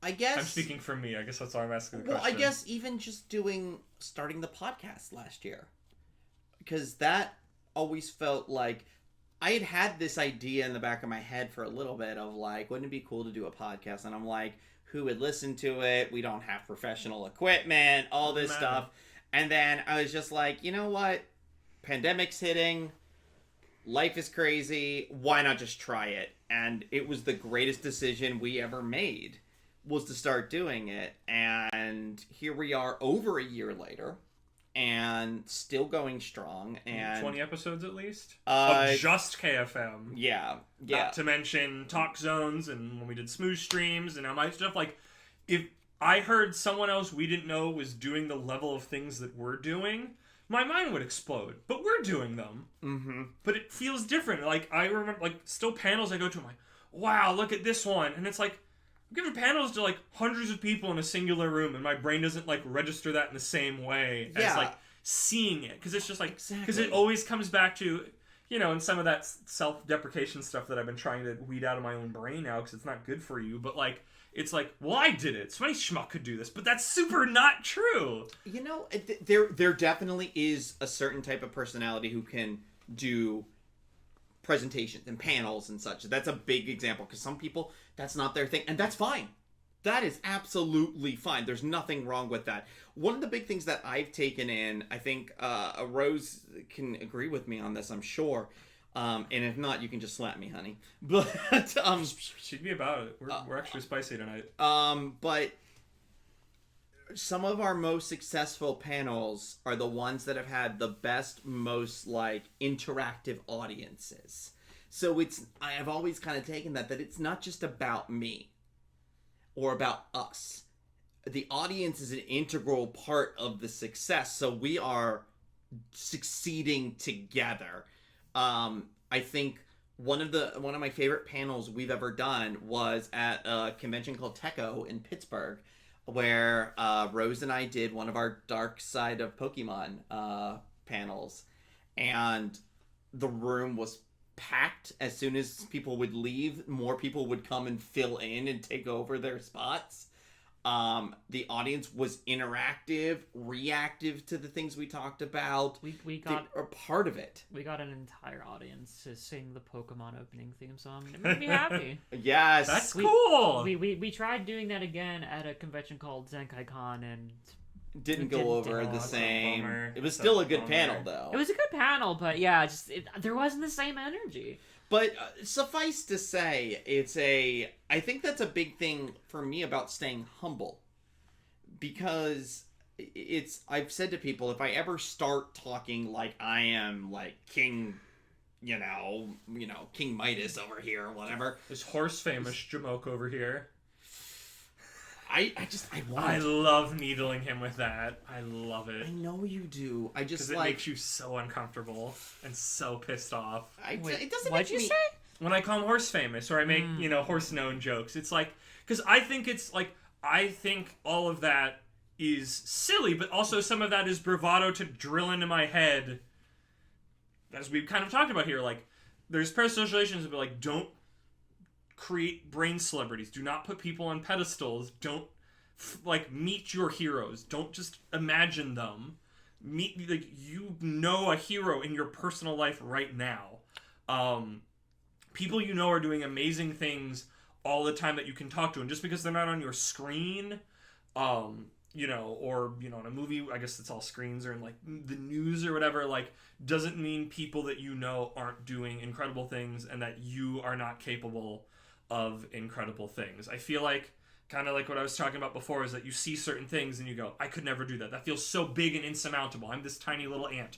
I guess. I'm speaking for me. I guess that's why I'm asking the question. Well, I guess even just starting the podcast last year. Because that always felt like I had this idea in the back of my head for a little bit of wouldn't it be cool to do a podcast? And I'm like, who would listen to it? We don't have professional equipment, all this stuff. And then I was just like, you know what? Pandemic's hitting. Life is crazy. Why not just try it? And it was the greatest decision we ever made, was to start doing it. And here we are over a year later. And still going strong, and 20 episodes at least of just KFM. Yeah. Not to mention Talk Zones and when we did Smooth Streams and all my stuff. If I heard someone else we didn't know was doing the level of things that we're doing, my mind would explode. But we're doing them. Mm-hmm. But it feels different. I remember, still panels I go to, I'm like, wow, look at this one, and it's like, I'm giving panels to hundreds of people in a singular room, and my brain doesn't register that in the same way as seeing it, because it's just because it always comes back to and some of that self-deprecation stuff that I've been trying to weed out of my own brain now because it's not good for you. But it's well, I did it. Somebody schmuck could do this, but that's super not true. There definitely is a certain type of personality who can do presentations and panels and such. That's a big example, because some people, that's not their thing, and that's fine. That is absolutely fine. There's nothing wrong with that. One of the big things that I've taken in, I think Rose can agree with me on this, I'm sure, and if not, you can just slap me, honey. But she'd be about it. We're extra spicy tonight. But some of our most successful panels are the ones that have had the best, most interactive audiences. So I've always kind of taken that it's not just about me or about us. The audience is an integral part of the success, so we are succeeding together. I think one of my favorite panels we've ever done was at a convention called Techo in Pittsburgh, where Rose and I did one of our Dark Side of Pokemon panels, and the room was packed. As soon as people would leave, more people would come and fill in and take over their spots. The audience was interactive, reactive to the things we talked about. We got a part of it. We got an entire audience to sing the Pokemon opening theme song. It made me happy. Yes, that's cool. We tried doing that again at a convention called Zenkai-Con, and didn't go over the same. It was So still a good bummer. panel, though. it was a good panel, but yeah, there wasn't the same energy. But suffice to say, I think that's a big thing for me about staying humble. Because I've said to people, if I ever start talking like I am like King, King Midas over here or whatever. This horse famous Jamoke over here. I want. I love needling him with that. I love it. I know you do. I just Because it makes you so uncomfortable and so pissed off. It doesn't What'd make you me... say? When I call him horse famous, or I make, horse known jokes, it's like, because I think all of that is silly, but also some of that is bravado to drill into my head, as we've kind of talked about here. Like, there's parasocial relations, but like, don't create brain celebrities. Do not put people on pedestals. Don't meet your heroes. Don't just imagine them. Meet a hero in your personal life right now. People are doing amazing things all the time that you can talk to, and just because they're not on your screen, or in a movie, I guess it's all screens, or in like the news or whatever, like, doesn't mean people that aren't doing incredible things and that you are not capable of incredible things. I feel like, kind of like what I was talking about before, is that you see certain things and you go, I could never do that. That feels so big and insurmountable. I'm this tiny little ant.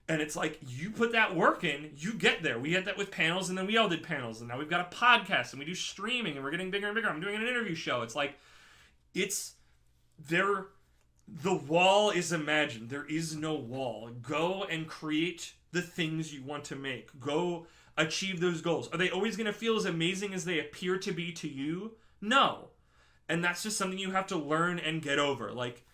And it's like, you put that work in, you get there. We had that with panels, and then we all did panels, and now we've got a podcast, and we do streaming, and we're getting bigger and bigger. I'm doing an interview show. It's like, the wall is imagined. There is no wall. Go and create the things you want to make. Go achieve those goals. Are they always going to feel as amazing as they appear to be to you? No. And that's just something you have to learn and get over. Like,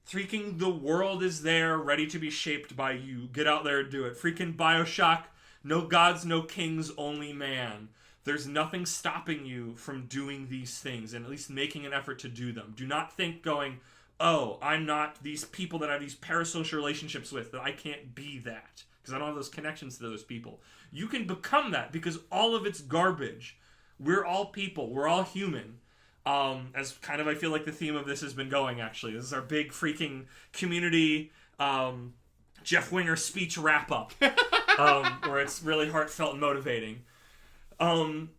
freaking the world is there, ready to be shaped by you. Get out there and do it. Freaking BioShock, no gods, no kings, only man. There's nothing stopping you from doing these things, and at least making an effort to do them. Do not think going, oh, I'm not these people that I have these parasocial relationships with, that I can't be that, because I don't have those connections to those people. You can become that, because all of it's garbage. We're all people. We're all human. As kind of, I feel like the theme of this has been going, actually. This is our big freaking community Jeff Winger speech wrap-up, where it's really heartfelt and motivating.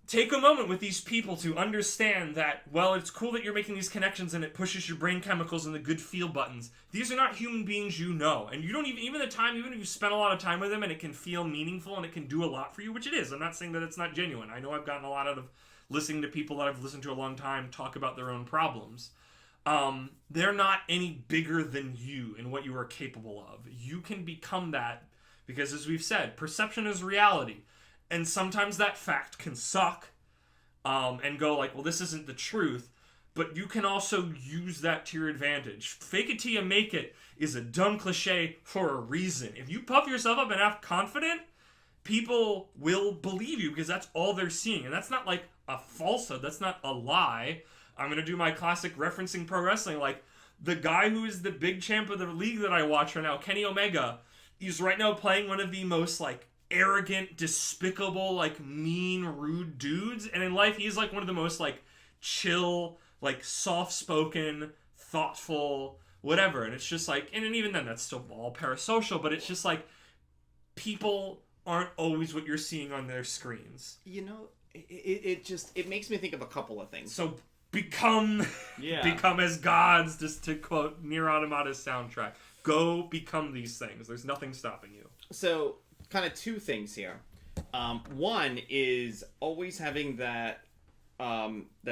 Take a moment with these people to understand that, well, it's cool that you're making these connections and it pushes your brain chemicals and the good feel buttons. These are not human beings you know. And you don't even if you spend a lot of time with them and it can feel meaningful and it can do a lot for you, which it is. I'm not saying that it's not genuine. I know I've gotten a lot out of listening to people that I've listened to a long time talk about their own problems. They're not any bigger than you in what you are capable of. You can become that because, as we've said, perception is reality. And sometimes that fact can suck and go like, well, this isn't the truth. But you can also use that to your advantage. Fake it till you make it is a dumb cliche for a reason. If you puff yourself up and act confident, people will believe you because that's all they're seeing. And that's not like a falsehood. That's not a lie. I'm going to do my classic referencing pro wrestling. Like, the guy who is the big champ of the league that I watch right now, Kenny Omega, he's right now playing one of the most, like, arrogant, despicable, like, mean, rude dudes. And in life, he's, like, one of the most, like, chill, like, soft-spoken, thoughtful, whatever. And it's just, like, and even then, that's still all parasocial, but it's just, like, people aren't always what you're seeing on their screens. You know, it makes me think of a couple of things. So become as gods, just to quote Nier Automata's soundtrack. Go become these things. There's nothing stopping you. So, kind of two things here. One is always having that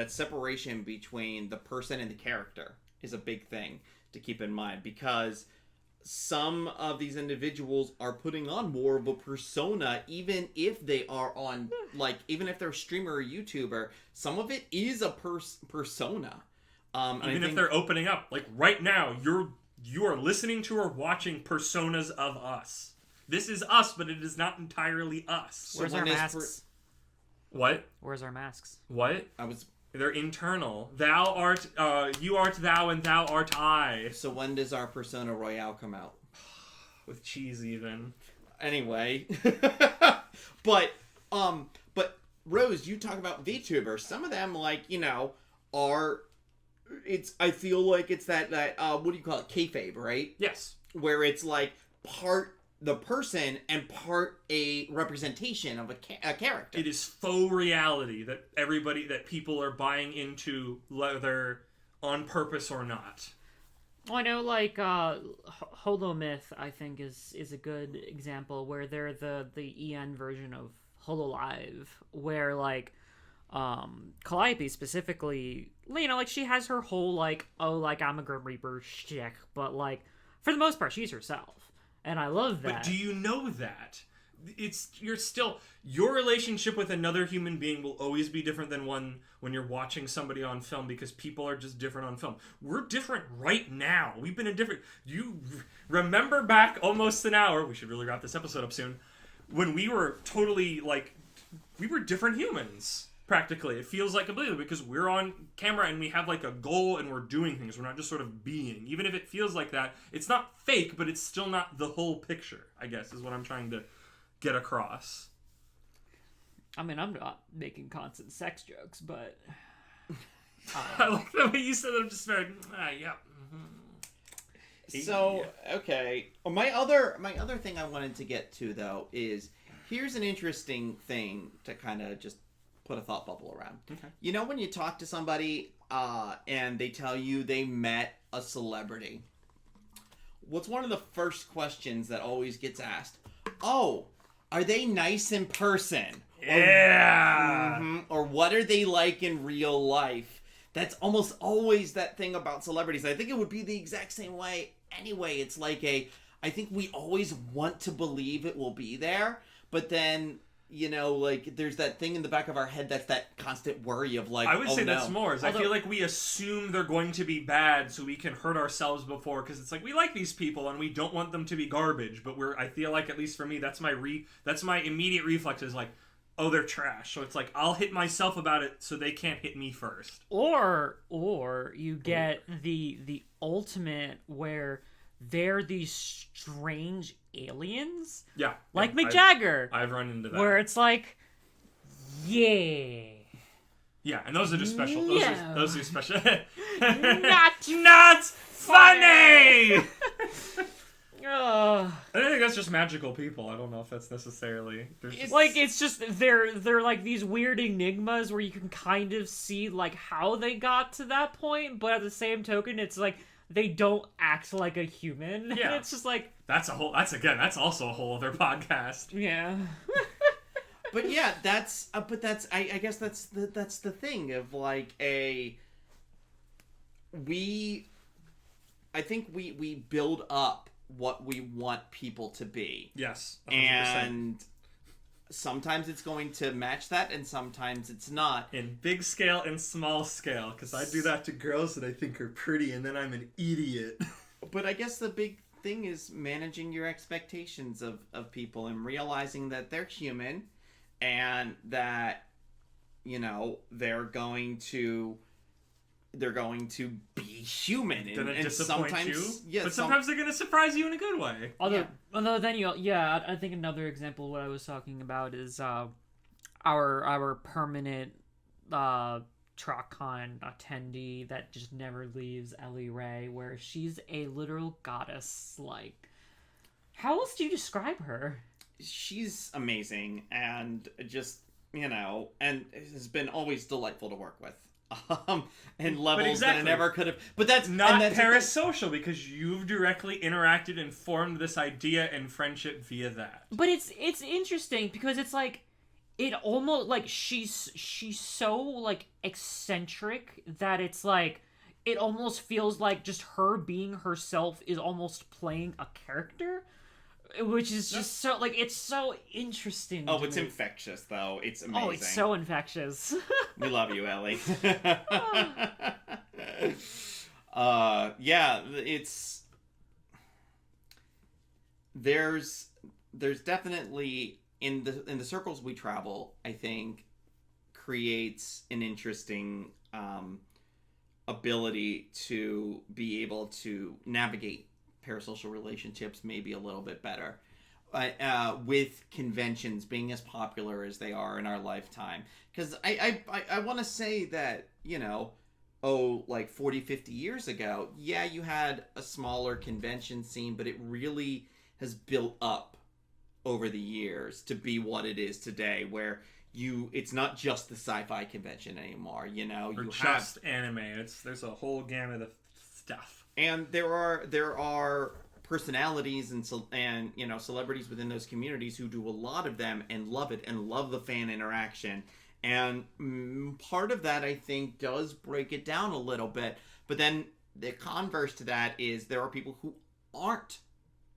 separation between the person and the character is a big thing to keep in mind, because some of these individuals are putting on more of a persona, even if they are on, like, even if they're a streamer or YouTuber, some of it is a persona. Even if they're opening up, like right now, you are listening to or watching personas of us. This is us, but it is not entirely us. Where's our masks? What? Where's our masks? What? They're internal. Thou art, you art thou, and thou art I. So when does our Persona Royale come out? With cheese, even. Anyway, but Rose, you talk about VTubers. Some of them, like, you know, are. I feel like it's that what do you call it? Kayfabe, right? Yes. Where it's like part the person and part a representation of a character. It is faux reality that people are buying into, whether on purpose or not. Well, I know, like, Holomyth, I think, is a good example, where they're the EN version of HoloLive, where, like, Calliope specifically, you know, like, she has her whole, like, oh, like, I'm a Grim Reaper shtick, but, like, for the most part, she's herself. And I love that. But do you know that? Your relationship with another human being will always be different than one when you're watching somebody on film, because people are just different on film. We're different right now. We've been you remember back almost an hour, we should really wrap this episode up soon, when we were totally, like, we were different humans. Practically. It feels like completely, because we're on camera and we have, like, a goal and we're doing things. We're not just sort of being. Even if it feels like that, it's not fake, but it's still not the whole picture, I guess, is what I'm trying to get across. I mean, I'm not making constant sex jokes, but... I like the way you said that. I'm just very, yeah. Mm-hmm. So, okay. My other thing I wanted to get to, though, is here's an interesting thing to kind of just put a thought bubble around. Okay. You know when you talk to somebody and they tell you they met a celebrity, what's one of the first questions that always gets asked? Oh, are they nice in person? Yeah! Or what are they like in real life? That's almost always that thing about celebrities. I think it would be the exact same way anyway. It's like I think we always want to believe it will be there, but then... You know, like, there's that thing in the back of our head that's that constant worry of, like, I would say no. that's more. I feel like we assume they're going to be bad so we can hurt ourselves before, because it's like, we like these people and we don't want them to be garbage, but I feel like, at least for me, that's my immediate reflex is like, oh, they're trash. So it's like, I'll hit myself about it so they can't hit me first. Or you get the ultimate where they're these strange aliens. Yeah. Like Mick Jagger. I've run into that. Where it's like, yeah. Yeah, and those are just special. Those are special. Not funny! I think that's just magical people. I don't know if that's necessarily... It's just, they're like these weird enigmas where you can kind of see, like, how they got to that point, but at the same token, it's like, they don't act like a human. Yeah. It's just like... That's also a whole other podcast. Yeah. But yeah, I guess that's the thing of, like, I think we build up what we want people to be. Yes. 100%. And sometimes it's going to match that, and sometimes it's not. In big scale and small scale, because I do that to girls that I think are pretty, and then I'm an idiot. But I guess the big thing is managing your expectations of people and realizing that they're human, and that, you know, they're going to be human, and sometimes you. Yeah, but sometimes they're gonna surprise you in a good way. Although then I think another example of what I was talking about is our permanent TrotCon attendee that just never leaves, Ellie Ray, where she's a literal goddess. Like, how else do you describe her? She's amazing, and just, you know, and has been always delightful to work with. And levels that I never could have. But that's not parasocial, because you've directly interacted and formed this idea and friendship via that. But it's interesting because it's like, it almost, like, she's so, like, eccentric that it's like, it almost feels like just her being herself is almost playing a character, which is just so, like, it's so interesting. Oh, it's infectious, though. It's amazing. Oh, it's so infectious. We love you, Ellie. Yeah, it's... There's definitely, in the circles we travel, I think, creates an interesting ability to be able to navigate parasocial relationships maybe a little bit better. With conventions being as popular as they are in our lifetime. Because I want to say that, you know, like 40, 50 years ago, yeah, you had a smaller convention scene, but it really has built up over the years to be what it is today, where it's not just the sci-fi convention anymore, you know, or just anime. There's a whole gamut of stuff, and there are personalities and you know, celebrities within those communities who do a lot of them and love it and love the fan interaction. And part of that, I think, does break it down a little bit. But then the converse to that is there are people who aren't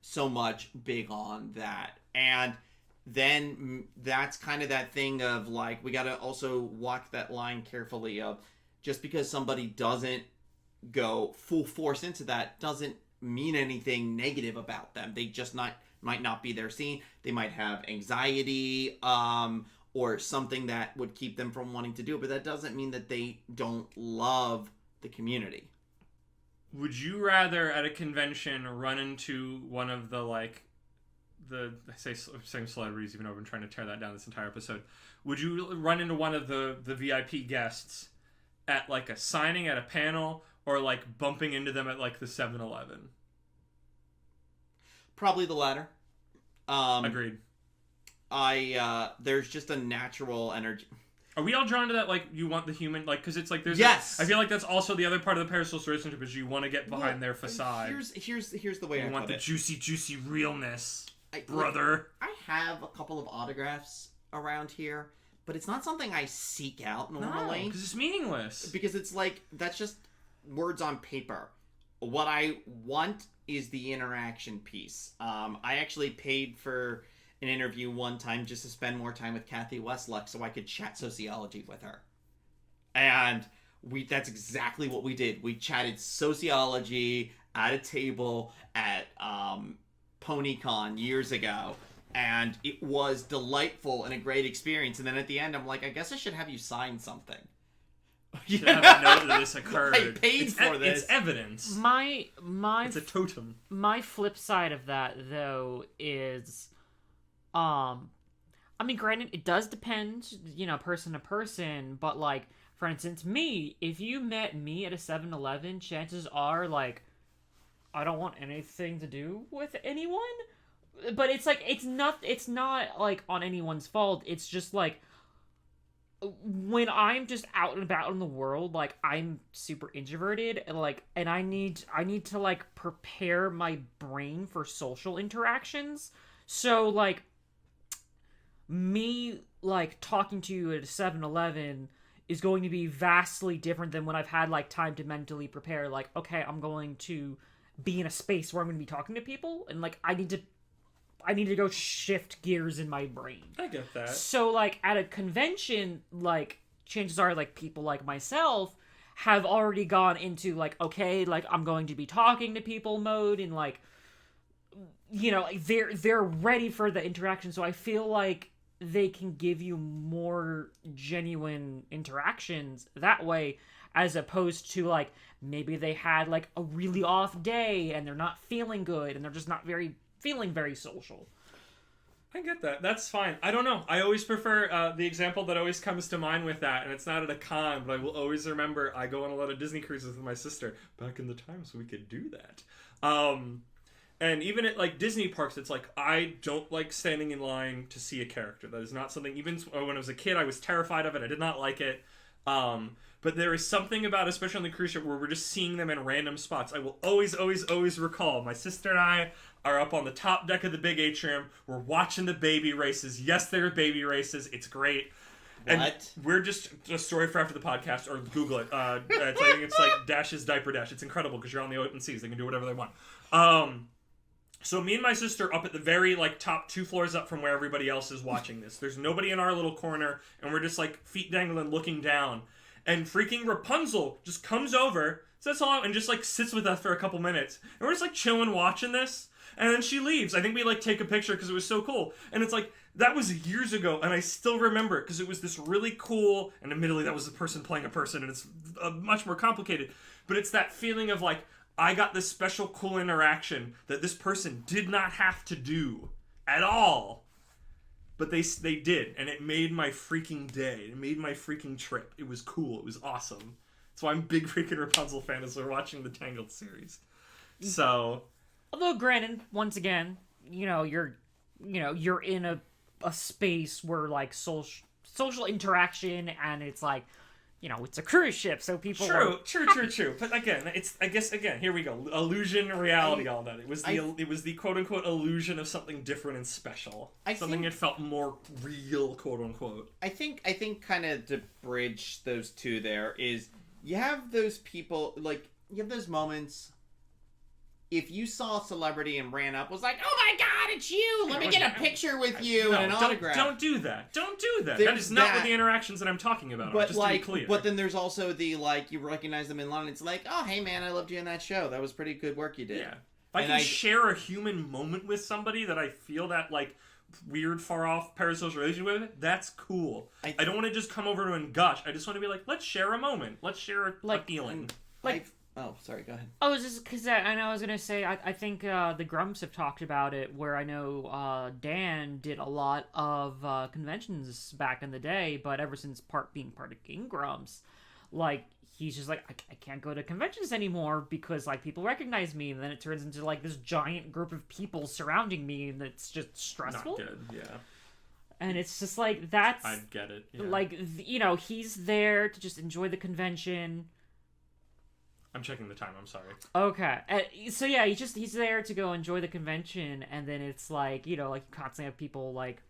so much big on that. And then that's kind of that thing of, like, we got to also walk that line carefully of, just because somebody doesn't go full force into that doesn't mean anything negative about them. They just might not be their scene. They might have anxiety, or something that would keep them from wanting to do it, but that doesn't mean that they don't love the community. Would you rather at a convention run into one of the, like, I say same celebrities, even though I've been trying to tear that down this entire episode. Would you run into one of the VIP guests at, like, a signing at a panel, or, like, bumping into them at, like, the 7-Eleven? Probably the latter. Agreed. There's just a natural energy. Are we all drawn to that, like, you want the human, like, because it's like there's yes. I feel like that's also the other part of the parasocial relationship, is you want to get behind their facade. Here's the way you I want put the it. juicy realness, brother. I have a couple of autographs around here, but it's not something I seek out normally. Because it's meaningless. Because it's like, that's just words on paper. What I want is the interaction piece. I actually paid for an interview one time just to spend more time with Kathy Westluck so I could chat sociology with her. And that's exactly what we did. We chatted sociology at a table at PonyCon years ago. And it was delightful and a great experience. And then at the end, I'm like, I guess I should have you sign something. You should have a note that this occurred. I paid for this. It's evidence. It's a totem. My flip side of that, though, is, I mean, granted, it does depend, you know, person to person, but, like, for instance, me, if you met me at a 7-Eleven, chances are, like, I don't want anything to do with anyone. But it's like, it's not like on anyone's fault. It's just like, when I'm just out and about in the world, like, I'm super introverted, and, like, and I need to, like, prepare my brain for social interactions. So, like, me, like, talking to you at a 7-Eleven is going to be vastly different than when I've had, like, time to mentally prepare, like, okay, I'm going to be in a space where I'm going to be talking to people, and, like, I need to go shift gears in my brain. I get that. So, like, at a convention, like, chances are, like, people like myself have already gone into, like, okay, like, I'm going to be talking to people mode, and, like, you know, like, they're ready for the interaction, so I feel like they can give you more genuine interactions that way, as opposed to, like, maybe they had, like, a really off day, and they're not feeling good, and they're just not feeling very social. I get that. That's fine. I don't know. I always prefer the example that always comes to mind with that, and it's not at a con, but I will always remember I go on a lot of Disney cruises with my sister back in the time, so we could do that. And even at, like, Disney parks, it's like, I don't like standing in line to see a character. That is not something, even when I was a kid, I was terrified of it. I did not like it. But there is something about, especially on the cruise ship, where we're just seeing them in random spots. I will always recall my sister and I are up on the top deck of the big atrium. We're watching the baby races. Yes, there are baby races. It's great. And What? we're just a story for after the podcast, or Google it. It's like Dash's Diaper Dash. It's incredible because you're on the open seas. They can do whatever they want. So me and my sister up at the very like top 2 floors up from where everybody else is watching this. There's nobody in our little corner, and we're just like feet dangling, looking down. And freaking Rapunzel just comes over, says hello, and just like sits with us for a couple minutes. And we're just like chilling, watching this. And then she leaves. I think we like take a picture because it was so cool. And it's like, that was years ago, and I still remember it because it was this really cool, and admittedly that was the person playing a person, and it's much more complicated. But it's that feeling of like, I got this special cool interaction that this person did not have to do at all. But they did, and it made my freaking day. It made my freaking trip. It was cool. It was awesome. That's why I'm a big freaking Rapunzel fan as we're watching the Tangled series. So... Although, granted, once again, you're in a space where like social interaction, and it's like, it's a cruise ship, so people True. But again, I guess here we go. Illusion, reality, all that. It was the quote unquote illusion of something different and special. Something that felt more real, quote unquote. I think kind of to bridge those two there is you have those people, like, you have those moments. If you saw a celebrity and ran up, was like, "Oh my God, it's you! Let me get a picture with you and an autograph." Don't do that. Don't do that. There's that is not that. what the interactions that I'm talking about are. Just to be clear. But then there's also the like, you recognize them in line. It's like, "Oh, hey man, I loved you in that show. That was pretty good work you did." Yeah. If I can share a human moment with somebody that I feel that like weird, far off parasocial relationship with, that's cool. I don't want to just come over and gush. I just want to be like, let's share a moment. Let's share a feeling. Oh, sorry, go ahead. Oh, just because I know I was going to say, I think the Grumps have talked about it, where I know Dan did a lot of conventions back in the day, but ever since being part of King Grumps, like, he's just like, I can't go to conventions anymore because, like, people recognize me, and then it turns into, like, this giant group of people surrounding me, and it's just stressful. Not good, yeah. And it's just like, that's... I get it, yeah. Like, he's there to just enjoy the convention. I'm checking the time, I'm sorry. Okay. So yeah, he's there to go enjoy the convention, and then it's like, you constantly have people, like,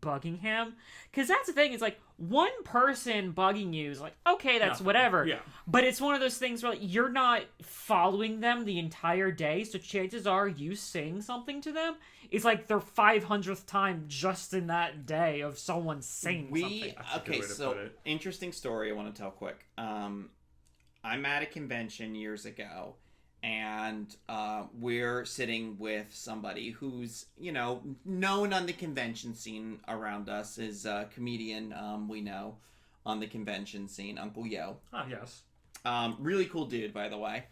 bugging him. Because that's the thing, it's like, one person bugging you is like, okay, that's whatever. Yeah. But it's one of those things where, like, you're not following them the entire day, so chances are you saying something to them, it's like their 500th time just in that day of someone saying something. Okay, so, interesting story I want to tell quick. I'm at a convention years ago, and we're sitting with somebody who's, known on the convention scene around us, is a comedian we know on the convention scene, Uncle Yo. Ah, yes. Really cool dude, by the way.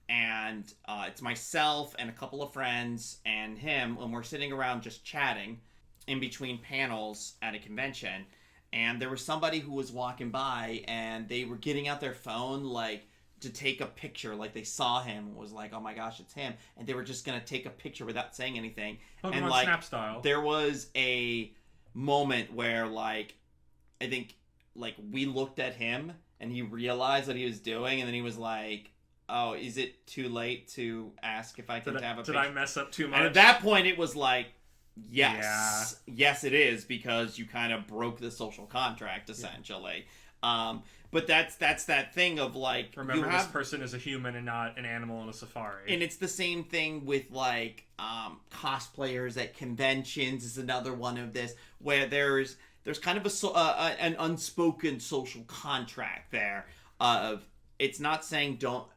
And it's myself and a couple of friends and him, and we're sitting around just chatting in between panels at a convention. And there was somebody who was walking by, and they were getting out their phone, like, to take a picture. Like, they saw him and was like, oh my gosh, it's him. And they were just going to take a picture without saying anything. Pokemon and, like, Snap style. There was a moment where, like, I think, like, we looked at him, and he realized what he was doing, and then he was like, oh, is it too late to ask if I can have a picture? Did I mess up too much? And at that point, it was like, yes, yes, it is, because you kind of broke the social contract essentially. Yeah. But that's that thing of like, remember, this person is a human and not an animal in a safari. And it's the same thing with like cosplayers at conventions is another one of this, where there's kind of an unspoken social contract there of. It's not saying don't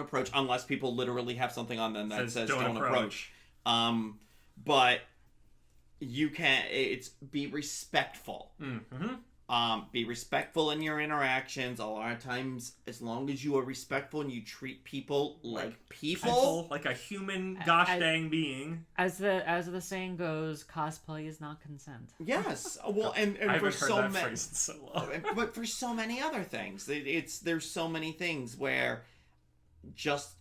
approach unless people literally have something on them that says don't approach. But you can. It's be respectful. Mm-hmm. Be respectful in your interactions. A lot of times, as long as you are respectful and you treat people like people, like a human gosh dang being. As the saying goes, cosplay is not consent. Yes. Well, and I for haven't heard that phrase in so long. But for so many other things, there's so many things where just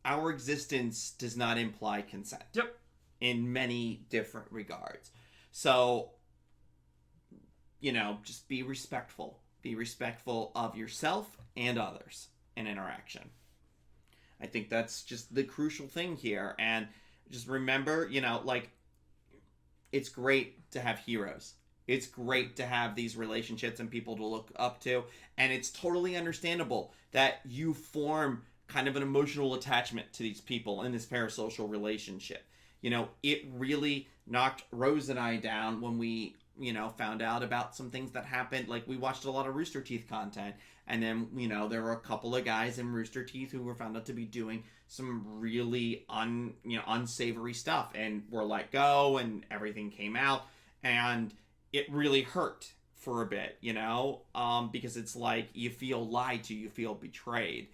our existence does not imply consent. Yep. In many different regards. So, just be respectful. Be respectful of yourself and others in interaction. I think that's just the crucial thing here. And just remember, like, it's great to have heroes. It's great to have these relationships and people to look up to. And it's totally understandable that you form kind of an emotional attachment to these people in this parasocial relationship. You know, it really knocked Rose and I down when we, you know, found out about some things that happened. Like, we watched a lot of Rooster Teeth content. And then, you know, there were a couple of guys in Rooster Teeth who were found out to be doing some really unsavory stuff. And were let go and everything came out. And it really hurt for a bit, you know, because it's like you feel lied to, you feel betrayed.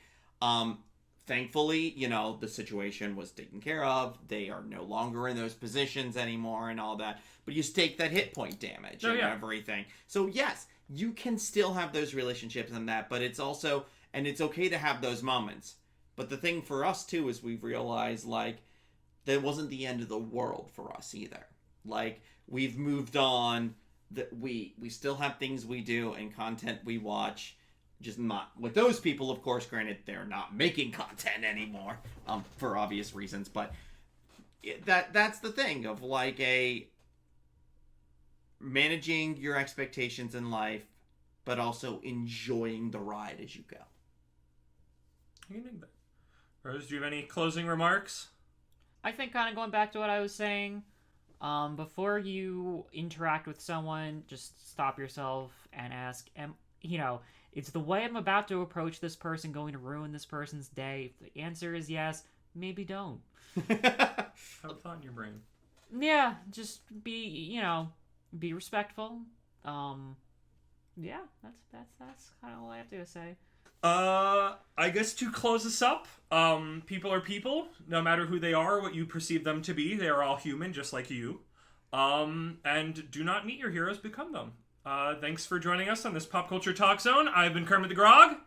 Thankfully, you know, the situation was taken care of. They are no longer in those positions anymore and all that. But you take that hit point damage and everything. So yes, you can still have those relationships and that, but it's also, and it's okay to have those moments. But the thing for us too is we've realized, like, that wasn't the end of the world for us either. Like, we've moved on. That we still have things we do and content we watch, just not with those people, of course. Granted, they're not making content anymore, for obvious reasons. But that's the thing of, like, a managing your expectations in life, but also enjoying the ride as you go. I can dig that. Rose, do you have any closing remarks? I think, kind of going back to what I was saying, before you interact with someone, just stop yourself and ask, is the way I'm about to approach this person going to ruin this person's day? If the answer is yes, maybe don't. Have a thought in your brain. Yeah, just be respectful. Yeah, that's kind of all I have to say. I guess to close this up, people are people, no matter who they are, what you perceive them to be. They are all human, just like you. And do not meet your heroes, become them. Thanks for joining us on this Pop Culture Talk Zone. I've been Kermit the Grog.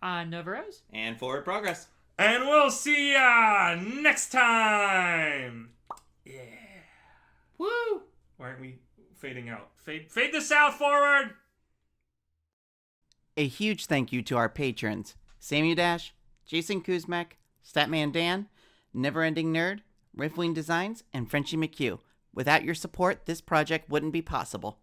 I'm Neverending. And Forward Progress. And we'll see ya next time. Yeah. Woo! Why aren't we fading out? Fade this out, forward! A huge thank you to our patrons, SamuDash, Jason Kuzmak, Statman Dan, NeverendingNerd, Riftwing Designs, and Frenchie McHugh. Without your support, this project wouldn't be possible.